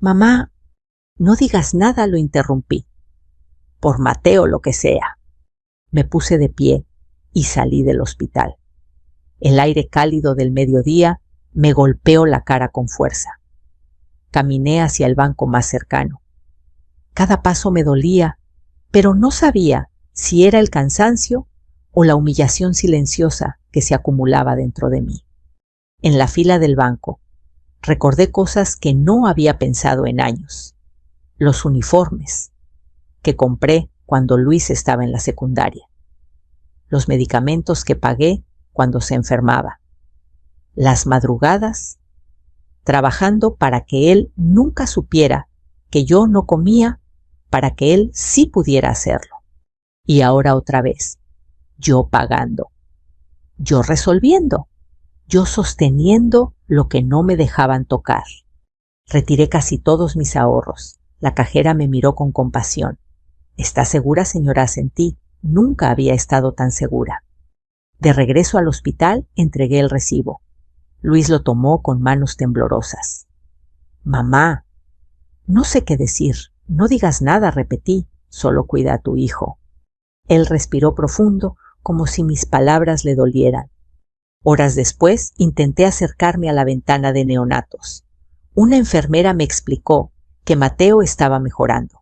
[SPEAKER 1] «Mamá, no digas nada», lo interrumpí. «Por Mateo lo que sea». Me puse de pie y salí del hospital. El aire cálido del mediodía me golpeó la cara con fuerza. Caminé hacia el banco más cercano. Cada paso me dolía, pero no sabía si era el cansancio o la humillación silenciosa que se acumulaba dentro de mí. En la fila del banco, recordé cosas que no había pensado en años. Los uniformes que compré cuando Luis estaba en la secundaria. Los medicamentos que pagué cuando se enfermaba. Las madrugadas trabajando para que él nunca supiera que yo no comía, para que él sí pudiera hacerlo. Y ahora otra vez, yo pagando, yo resolviendo, yo sosteniendo lo que no me dejaban tocar. Retiré casi todos mis ahorros. La cajera me miró con compasión. «¿Está segura, señora?» Asentí. Nunca había estado tan segura. De regreso al hospital, entregué el recibo. Luis lo tomó con manos temblorosas. «Mamá». «No sé qué decir. No digas nada», repetí. «Solo cuida a tu hijo». Él respiró profundo, como si mis palabras le dolieran. Horas después, intenté acercarme a la ventana de neonatos. Una enfermera me explicó que Mateo estaba mejorando.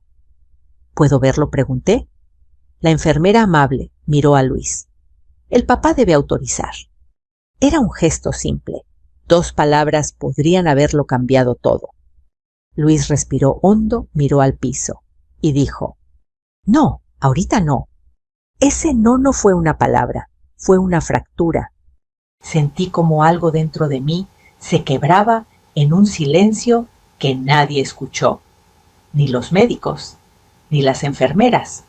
[SPEAKER 1] «¿Puedo verlo?», pregunté. La enfermera amable miró a Luis. «El papá debe autorizar». Era un gesto simple. 2 palabras podrían haberlo cambiado todo. Luis respiró hondo, miró al piso y dijo: «No, ahorita no». Ese no fue una palabra, fue una fractura. Sentí como algo dentro de mí se quebraba en un silencio que nadie escuchó. Ni los médicos, ni las enfermeras,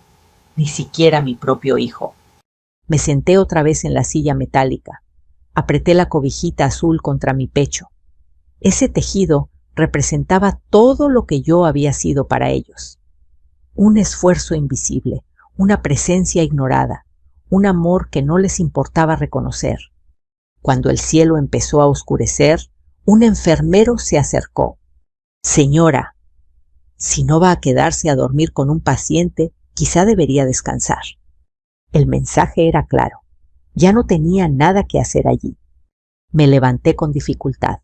[SPEAKER 1] ni siquiera mi propio hijo. Me senté otra vez en la silla metálica. Apreté la cobijita azul contra mi pecho. Ese tejido representaba todo lo que yo había sido para ellos. Un esfuerzo invisible, una presencia ignorada, un amor que no les importaba reconocer. Cuando el cielo empezó a oscurecer, un enfermero se acercó. «Señora, si no va a quedarse a dormir con un paciente, quizá debería descansar». El mensaje era claro. Ya no tenía nada que hacer allí. Me levanté con dificultad.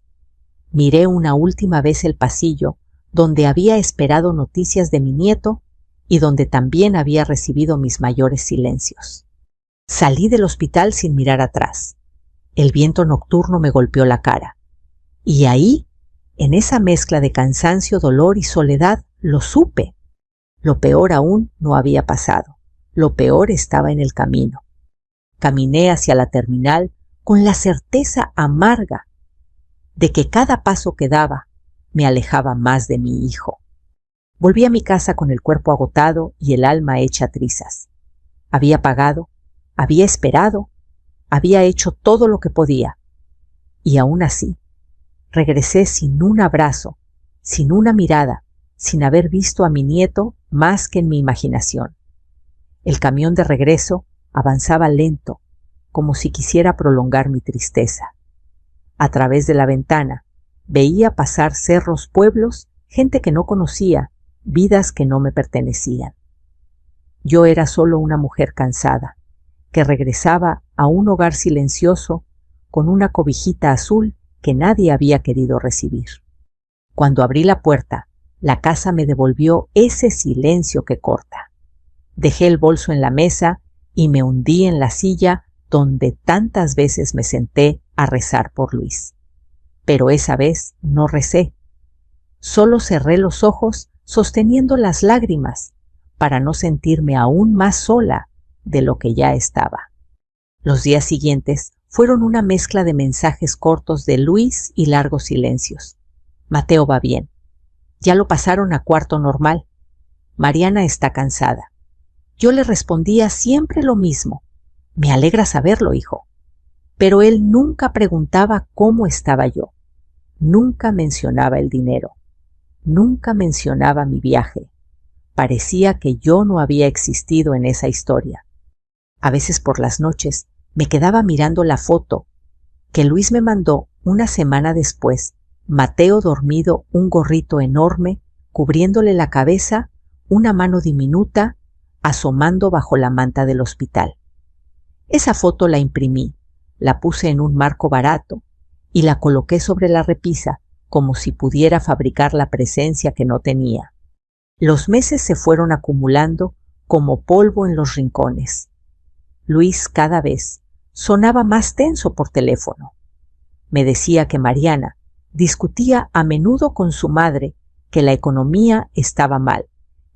[SPEAKER 1] Miré una última vez el pasillo donde había esperado noticias de mi nieto y donde también había recibido mis mayores silencios. Salí del hospital sin mirar atrás. El viento nocturno me golpeó la cara. Y ahí, en esa mezcla de cansancio, dolor y soledad, lo supe. Lo peor aún no había pasado. Lo peor estaba en el camino. Caminé hacia la terminal con la certeza amarga de que cada paso que daba me alejaba más de mi hijo. Volví a mi casa con el cuerpo agotado y el alma hecha trizas. Había pagado, había esperado, había hecho todo lo que podía. Y aún así, regresé sin un abrazo, sin una mirada, sin haber visto a mi nieto más que en mi imaginación. El camión de regreso avanzaba lento, como si quisiera prolongar mi tristeza. A través de la ventana veía pasar cerros, pueblos, gente que no conocía, vidas que no me pertenecían. Yo era solo una mujer cansada, que regresaba a un hogar silencioso con una cobijita azul que nadie había querido recibir. Cuando abrí la puerta, la casa me devolvió ese silencio que corta. Dejé el bolso en la mesa y me hundí en la silla donde tantas veces me senté a rezar por Luis. Pero esa vez no recé. Solo cerré los ojos sosteniendo las lágrimas para no sentirme aún más sola de lo que ya estaba. Los días siguientes fueron una mezcla de mensajes cortos de Luis y largos silencios. Mateo va bien. Ya lo pasaron a cuarto normal. Mariana está cansada. Yo le respondía siempre lo mismo. Me alegra saberlo, hijo. Pero él nunca preguntaba cómo estaba yo. Nunca mencionaba el dinero. Nunca mencionaba mi viaje. Parecía que yo no había existido en esa historia. A veces por las noches me quedaba mirando la foto que Luis me mandó una semana después, Mateo dormido, un gorrito enorme, cubriéndole la cabeza, una mano diminuta, asomando bajo la manta del hospital. Esa foto la imprimí, la puse en un marco barato y la coloqué sobre la repisa como si pudiera fabricar la presencia que no tenía. Los meses se fueron acumulando como polvo en los rincones. Luis cada vez sonaba más tenso por teléfono. Me decía que Mariana discutía a menudo con su madre que la economía estaba mal,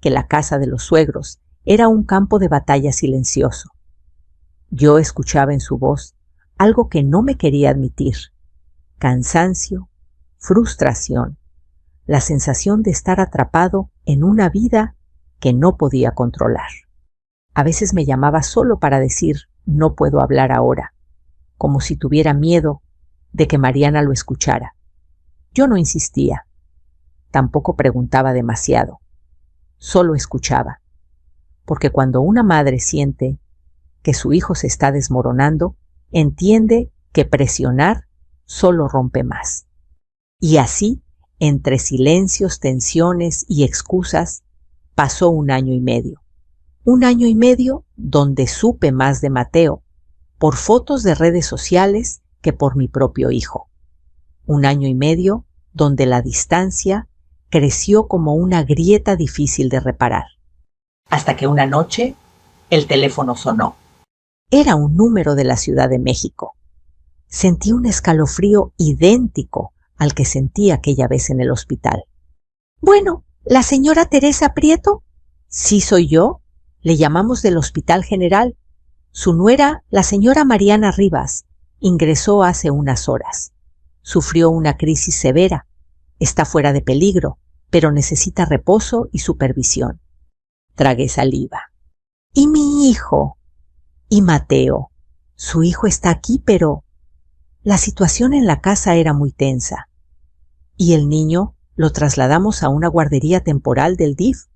[SPEAKER 1] que la casa de los suegros era un campo de batalla silencioso. Yo escuchaba en su voz algo que no me quería admitir: cansancio, frustración, la sensación de estar atrapado en una vida que no podía controlar. A veces me llamaba solo para decir: no puedo hablar ahora, como si tuviera miedo de que Mariana lo escuchara. Yo no insistía, tampoco preguntaba demasiado, solo escuchaba, porque cuando una madre siente que su hijo se está desmoronando, entiende que presionar solo rompe más. Y así, entre silencios, tensiones y excusas, pasó 1 año y medio. 1 año y medio donde supe más de Mateo, por fotos de redes sociales que por mi propio hijo. 1 año y medio donde la distancia creció como una grieta difícil de reparar. Hasta que una noche el teléfono sonó. Era un número de la Ciudad de México. Sentí un escalofrío idéntico al que sentí aquella vez en el hospital. Bueno, ¿la señora Teresa Prieto? Sí, soy yo. Le llamamos del Hospital General. Su nuera, la señora Mariana Rivas, ingresó hace unas horas. Sufrió una crisis severa. Está fuera de peligro, pero necesita reposo y supervisión. Tragué saliva. ¿Y mi hijo? ¿Y Mateo? Su hijo está aquí, pero la situación en la casa era muy tensa. Y el niño lo trasladamos a una guardería temporal del DIF,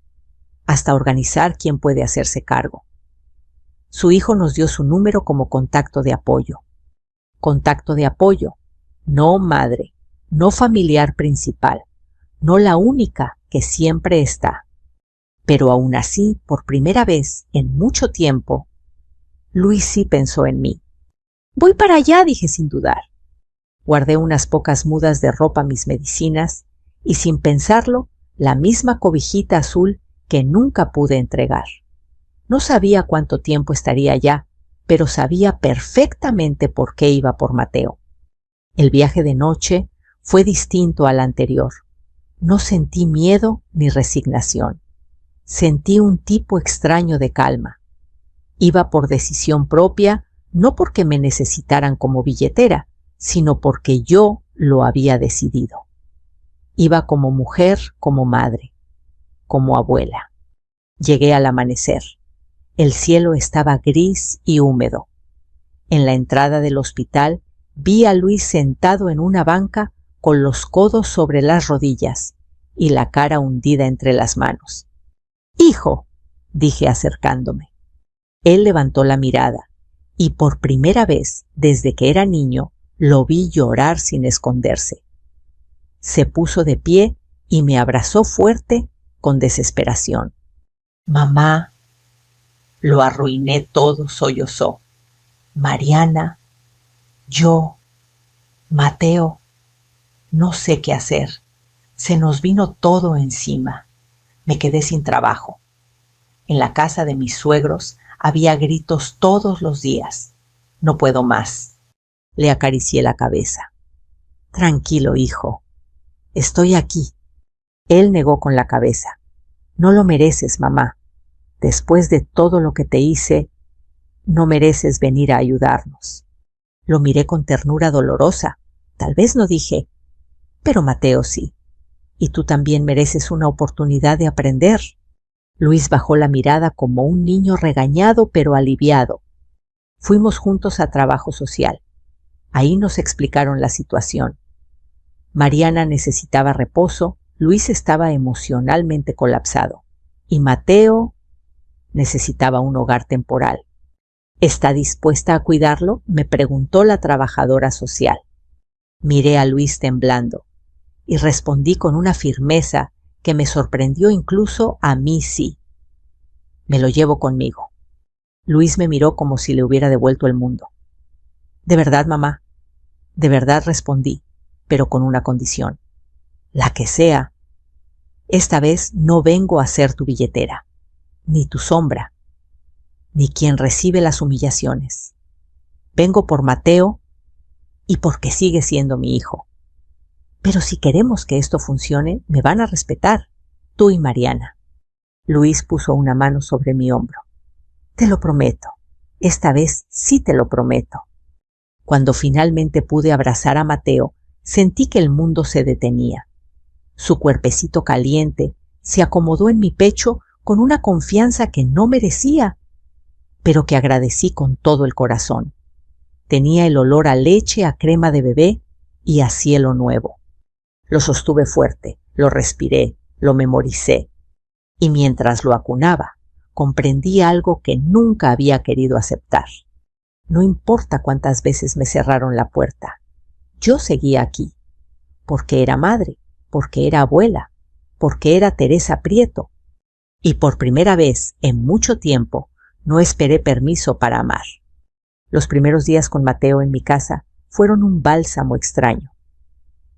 [SPEAKER 1] hasta organizar quién puede hacerse cargo. Su hijo nos dio su número como contacto de apoyo. Contacto de apoyo, no madre, no familiar principal, no la única que siempre está. Pero aún así, por primera vez en mucho tiempo, Luis sí pensó en mí. Voy para allá, dije sin dudar. Guardé unas pocas mudas de ropa, mis medicinas, y sin pensarlo, la misma cobijita azul que nunca pude entregar. No sabía cuánto tiempo estaría allá, pero sabía perfectamente por qué iba por Mateo. El viaje de noche fue distinto al anterior. No sentí miedo ni resignación. Sentí un tipo extraño de calma. Iba por decisión propia, no porque me necesitaran como billetera, sino porque yo lo había decidido. Iba como mujer, como madre, como abuela. Llegué al amanecer. El cielo estaba gris y húmedo. En la entrada del hospital vi a Luis sentado en una banca con los codos sobre las rodillas y la cara hundida entre las manos. «Hijo», dije acercándome. Él levantó la mirada y por primera vez desde que era niño lo vi llorar sin esconderse. Se puso de pie y me abrazó fuerte con desesperación. «Mamá, lo arruiné todo», sollozó. «Mariana, yo, Mateo, no sé qué hacer. Se nos vino todo encima. Me quedé sin trabajo. En la casa de mis suegros había gritos todos los días. No puedo más». Le acaricié la cabeza. «Tranquilo, hijo. Estoy aquí». Él negó con la cabeza. «No lo mereces, mamá. Después de todo lo que te hice, no mereces venir a ayudarnos». Lo miré con ternura dolorosa. Tal vez no dije, pero Mateo sí. y tú también mereces una oportunidad de aprender. Luis bajó la mirada como un niño regañado pero aliviado. Fuimos juntos a trabajo social. Ahí nos explicaron la situación. Mariana necesitaba reposo, Luis estaba emocionalmente colapsado y Mateo necesitaba un hogar temporal. ¿Está dispuesta a cuidarlo?, me preguntó la trabajadora social. Miré a Luis temblando y respondí con una firmeza que me sorprendió incluso a mí sí. Me lo llevo conmigo. Luis me miró como si le hubiera devuelto el mundo. ¿De verdad, mamá? De verdad, respondí, pero con una condición. La que sea. Esta vez no vengo a ser tu billetera, ni tu sombra, ni quien recibe las humillaciones. Vengo por Mateo y porque sigue siendo mi hijo. Pero si queremos que esto funcione, me van a respetar, tú y Mariana. Luis puso una mano sobre mi hombro. Te lo prometo, esta vez sí te lo prometo. Cuando finalmente pude abrazar a Mateo, sentí que el mundo se detenía. Su cuerpecito caliente se acomodó en mi pecho con una confianza que no merecía, pero que agradecí con todo el corazón. Tenía el olor a leche, a crema de bebé y a cielo nuevo. Lo sostuve fuerte, lo respiré, lo memoricé, y mientras lo acunaba, comprendí algo que nunca había querido aceptar. No importa cuántas veces me cerraron la puerta, yo seguía aquí, porque era madre, porque era abuela, porque era Teresa Prieto, y por primera vez en mucho tiempo no esperé permiso para amar. Los primeros días con Mateo en mi casa fueron un bálsamo extraño.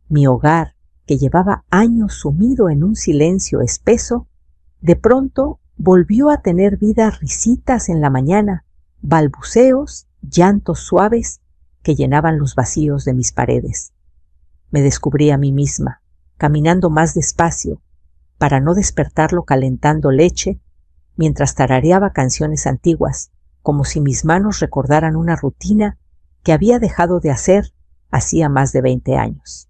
[SPEAKER 1] Mi hogar, que llevaba años sumido en un silencio espeso, de pronto volvió a tener vida, risitas en la mañana, balbuceos, llantos suaves que llenaban los vacíos de mis paredes. Me descubrí a mí misma, caminando más despacio, para no despertarlo calentando leche, mientras tarareaba canciones antiguas, como si mis manos recordaran una rutina que había dejado de hacer hacía más de 20 años.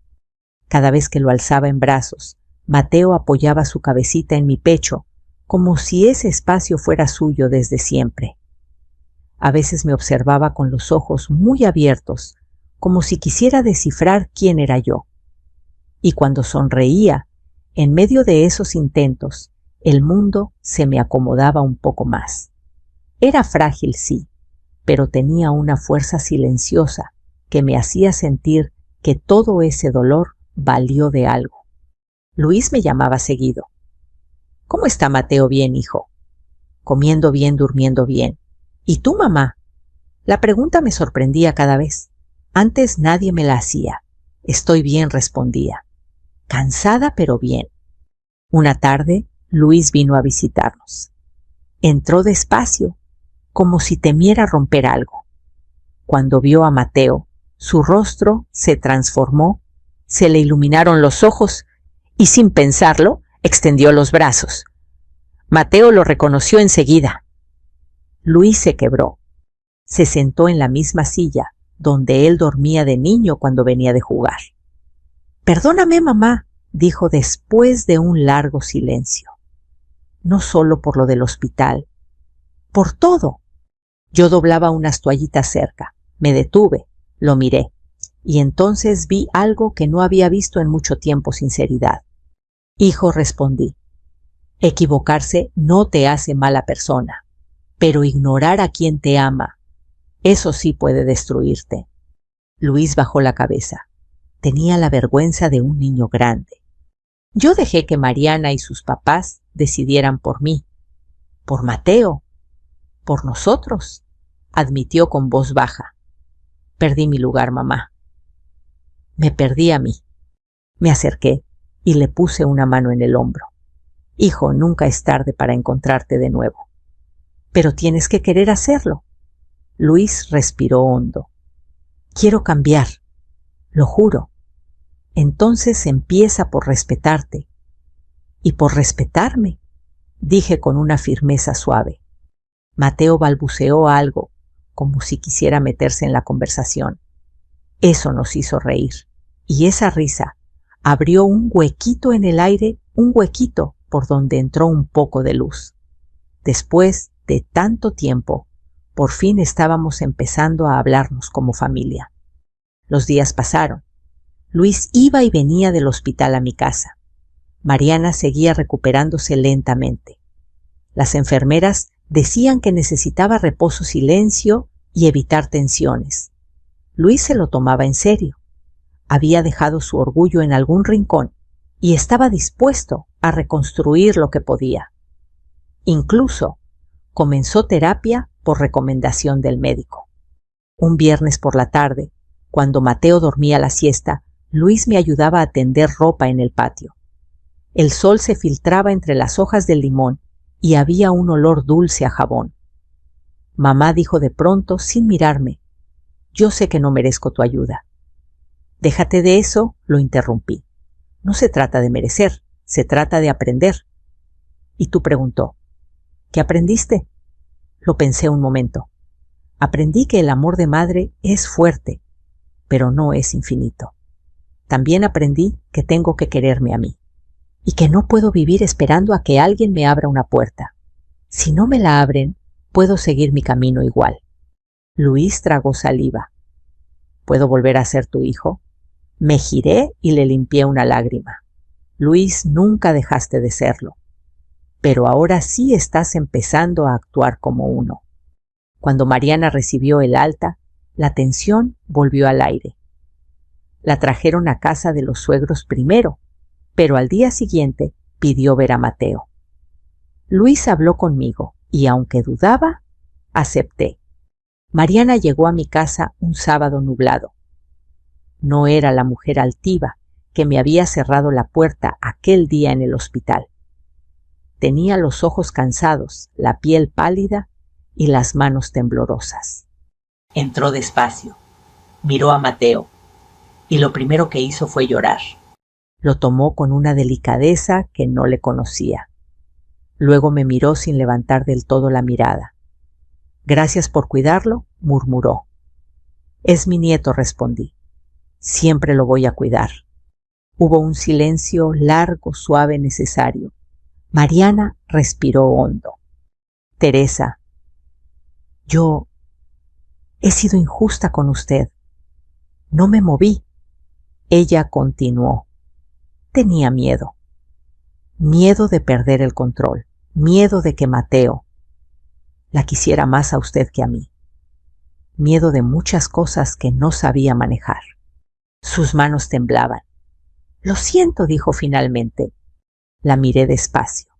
[SPEAKER 1] Cada vez que lo alzaba en brazos, Mateo apoyaba su cabecita en mi pecho, como si ese espacio fuera suyo desde siempre. A veces me observaba con los ojos muy abiertos, como si quisiera descifrar quién era yo. Y cuando sonreía, en medio de esos intentos, el mundo se me acomodaba un poco más. Era frágil, sí, pero tenía una fuerza silenciosa que me hacía sentir que todo ese dolor valió de algo. Luis me llamaba seguido. ¿Cómo está Mateo? Bien, hijo. Comiendo bien, durmiendo bien. ¿Y tú, mamá? La pregunta me sorprendía cada vez. Antes nadie me la hacía. Estoy bien, respondía. Cansada, pero bien. Una tarde, Luis vino a visitarnos. Entró despacio, como si temiera romper algo. Cuando vio a Mateo, su rostro se transformó, se le iluminaron los ojos y, sin pensarlo, extendió los brazos. Mateo lo reconoció enseguida. Luis se quebró. Se sentó en la misma silla donde él dormía de niño cuando venía de jugar. «Perdóname, mamá», dijo después de un largo silencio. No solo por lo del hospital, por todo. Yo doblaba unas toallitas cerca. Me detuve, lo miré, y entonces vi algo que no había visto en mucho tiempo: sinceridad. «Hijo», respondí, «equivocarse no te hace mala persona, pero ignorar a quien te ama, eso sí puede destruirte». Luis bajó la cabeza. Tenía la vergüenza de un niño grande. Yo dejé que Mariana y sus papás decidieran por mí, por Mateo, por nosotros, admitió con voz baja. Perdí mi lugar, mamá. Me perdí a mí. Me acerqué y le puse una mano en el hombro. Hijo, nunca es tarde para encontrarte de nuevo. Pero tienes que querer hacerlo. Luis respiró hondo. Quiero cambiar, lo juro. Entonces empieza por respetarte. Y por respetarme, dije con una firmeza suave. Mateo balbuceó algo, como si quisiera meterse en la conversación. Eso nos hizo reír, y esa risa abrió un huequito en el aire, un huequito por donde entró un poco de luz. Después de tanto tiempo, por fin estábamos empezando a hablarnos como familia. Los días pasaron. Luis iba y venía del hospital a mi casa. Mariana seguía recuperándose lentamente. Las enfermeras decían que necesitaba reposo, silencio y evitar tensiones. Luis se lo tomaba en serio. Había dejado su orgullo en algún rincón y estaba dispuesto a reconstruir lo que podía. Incluso comenzó terapia por recomendación del médico. Un viernes por la tarde, cuando Mateo dormía la siesta, Luis me ayudaba a tender ropa en el patio. El sol se filtraba entre las hojas del limón y había un olor dulce a jabón. Mamá dijo de pronto, sin mirarme: «Yo sé que no merezco tu ayuda». «Déjate de eso», lo interrumpí. «No se trata de merecer, se trata de aprender». Y tú preguntó: «¿Qué aprendiste?». Lo pensé un momento. Aprendí que el amor de madre es fuerte, pero no es infinito. También aprendí que tengo que quererme a mí y que no puedo vivir esperando a que alguien me abra una puerta. Si no me la abren, puedo seguir mi camino igual. Luis tragó saliva. ¿Puedo volver a ser tu hijo? Me giré y le limpié una lágrima. Luis, nunca dejaste de serlo. Pero ahora sí estás empezando a actuar como uno. Cuando Mariana recibió el alta, la tensión volvió al aire. La trajeron a casa de los suegros primero, pero al día siguiente pidió ver a Mateo. Luis habló conmigo y, aunque dudaba, acepté. Mariana llegó a mi casa un sábado nublado. No era la mujer altiva que me había cerrado la puerta aquel día en el hospital. Tenía los ojos cansados, la piel pálida y las manos temblorosas. Entró despacio, miró a Mateo y lo primero que hizo fue llorar. Lo tomó con una delicadeza que no le conocía. Luego me miró sin levantar del todo la mirada. «Gracias por cuidarlo», murmuró. «Es mi nieto», respondí. «Siempre lo voy a cuidar». Hubo un silencio largo, suave, necesario. Mariana respiró hondo. «Teresa, yo he sido injusta con usted. No me moví». Ella continuó. Tenía miedo. Miedo de perder el control. Miedo de que Mateo la quisiera más a usted que a mí. Miedo de muchas cosas que no sabía manejar. Sus manos temblaban. «Lo siento», dijo finalmente. La miré despacio.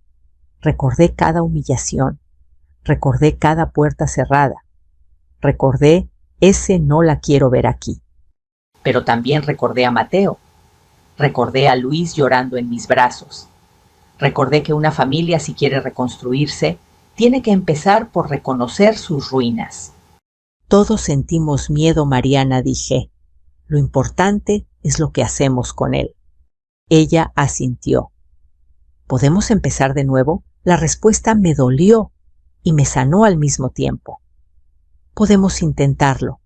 [SPEAKER 1] Recordé cada humillación. Recordé cada puerta cerrada. Recordé ese «no la quiero ver aquí». Pero también recordé a Mateo. Recordé a Luis llorando en mis brazos. Recordé que una familia, si quiere reconstruirse, tiene que empezar por reconocer sus ruinas. «Todos sentimos miedo, Mariana», dije. «Lo importante es lo que hacemos con él». Ella asintió. «¿Podemos empezar de nuevo?». La respuesta me dolió y me sanó al mismo tiempo. «Podemos intentarlo»,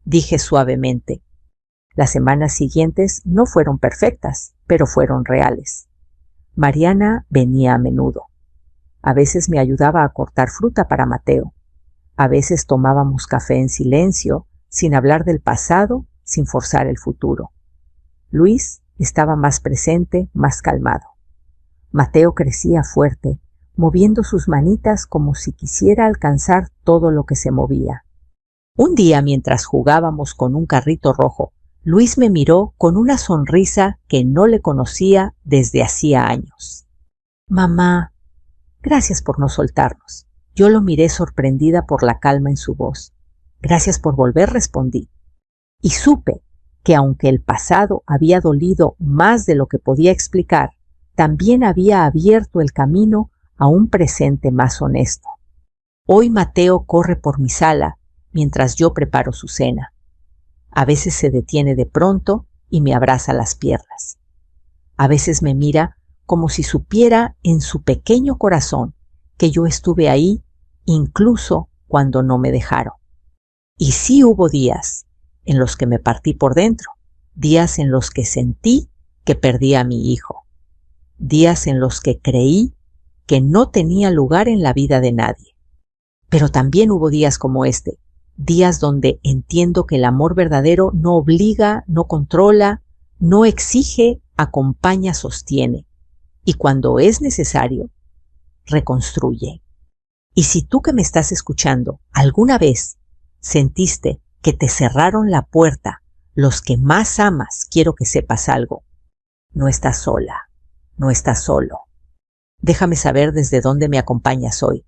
[SPEAKER 1] dije suavemente. Las semanas siguientes no fueron perfectas, pero fueron reales. Mariana venía a menudo. A veces me ayudaba a cortar fruta para Mateo. A veces tomábamos café en silencio, sin hablar del pasado, sin forzar el futuro. Luis estaba más presente, más calmado. Mateo crecía fuerte, moviendo sus manitas como si quisiera alcanzar todo lo que se movía. Un día, mientras jugábamos con un carrito rojo, Luis me miró con una sonrisa que no le conocía desde hacía años. «Mamá, gracias por no soltarnos». Yo lo miré sorprendida por la calma en su voz. «Gracias por volver», respondí. Y supe que aunque el pasado había dolido más de lo que podía explicar, también había abierto el camino a un presente más honesto. Hoy Mateo corre por mi sala mientras yo preparo su cena. A veces se detiene de pronto y me abraza las piernas. A veces me mira como si supiera en su pequeño corazón que yo estuve ahí incluso cuando no me dejaron. Y sí hubo días en los que me partí por dentro, días en los que sentí que perdí a mi hijo. Días en los que creí que no tenía lugar en la vida de nadie. Pero también hubo días como este, días donde entiendo que el amor verdadero no obliga, no controla, no exige, acompaña, sostiene. Y cuando es necesario, reconstruye. Y si tú que me estás escuchando alguna vez sentiste que te cerraron la puerta los que más amas, quiero que sepas algo. No estás sola, no estás solo. Déjame saber desde dónde me acompañas hoy.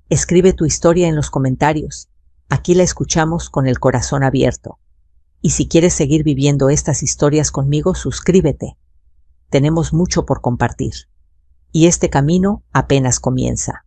[SPEAKER 1] Escribe tu historia en los comentarios. Aquí la escuchamos con el corazón abierto. Y si quieres seguir viviendo estas historias conmigo, suscríbete. Tenemos mucho por compartir. Y este camino apenas comienza.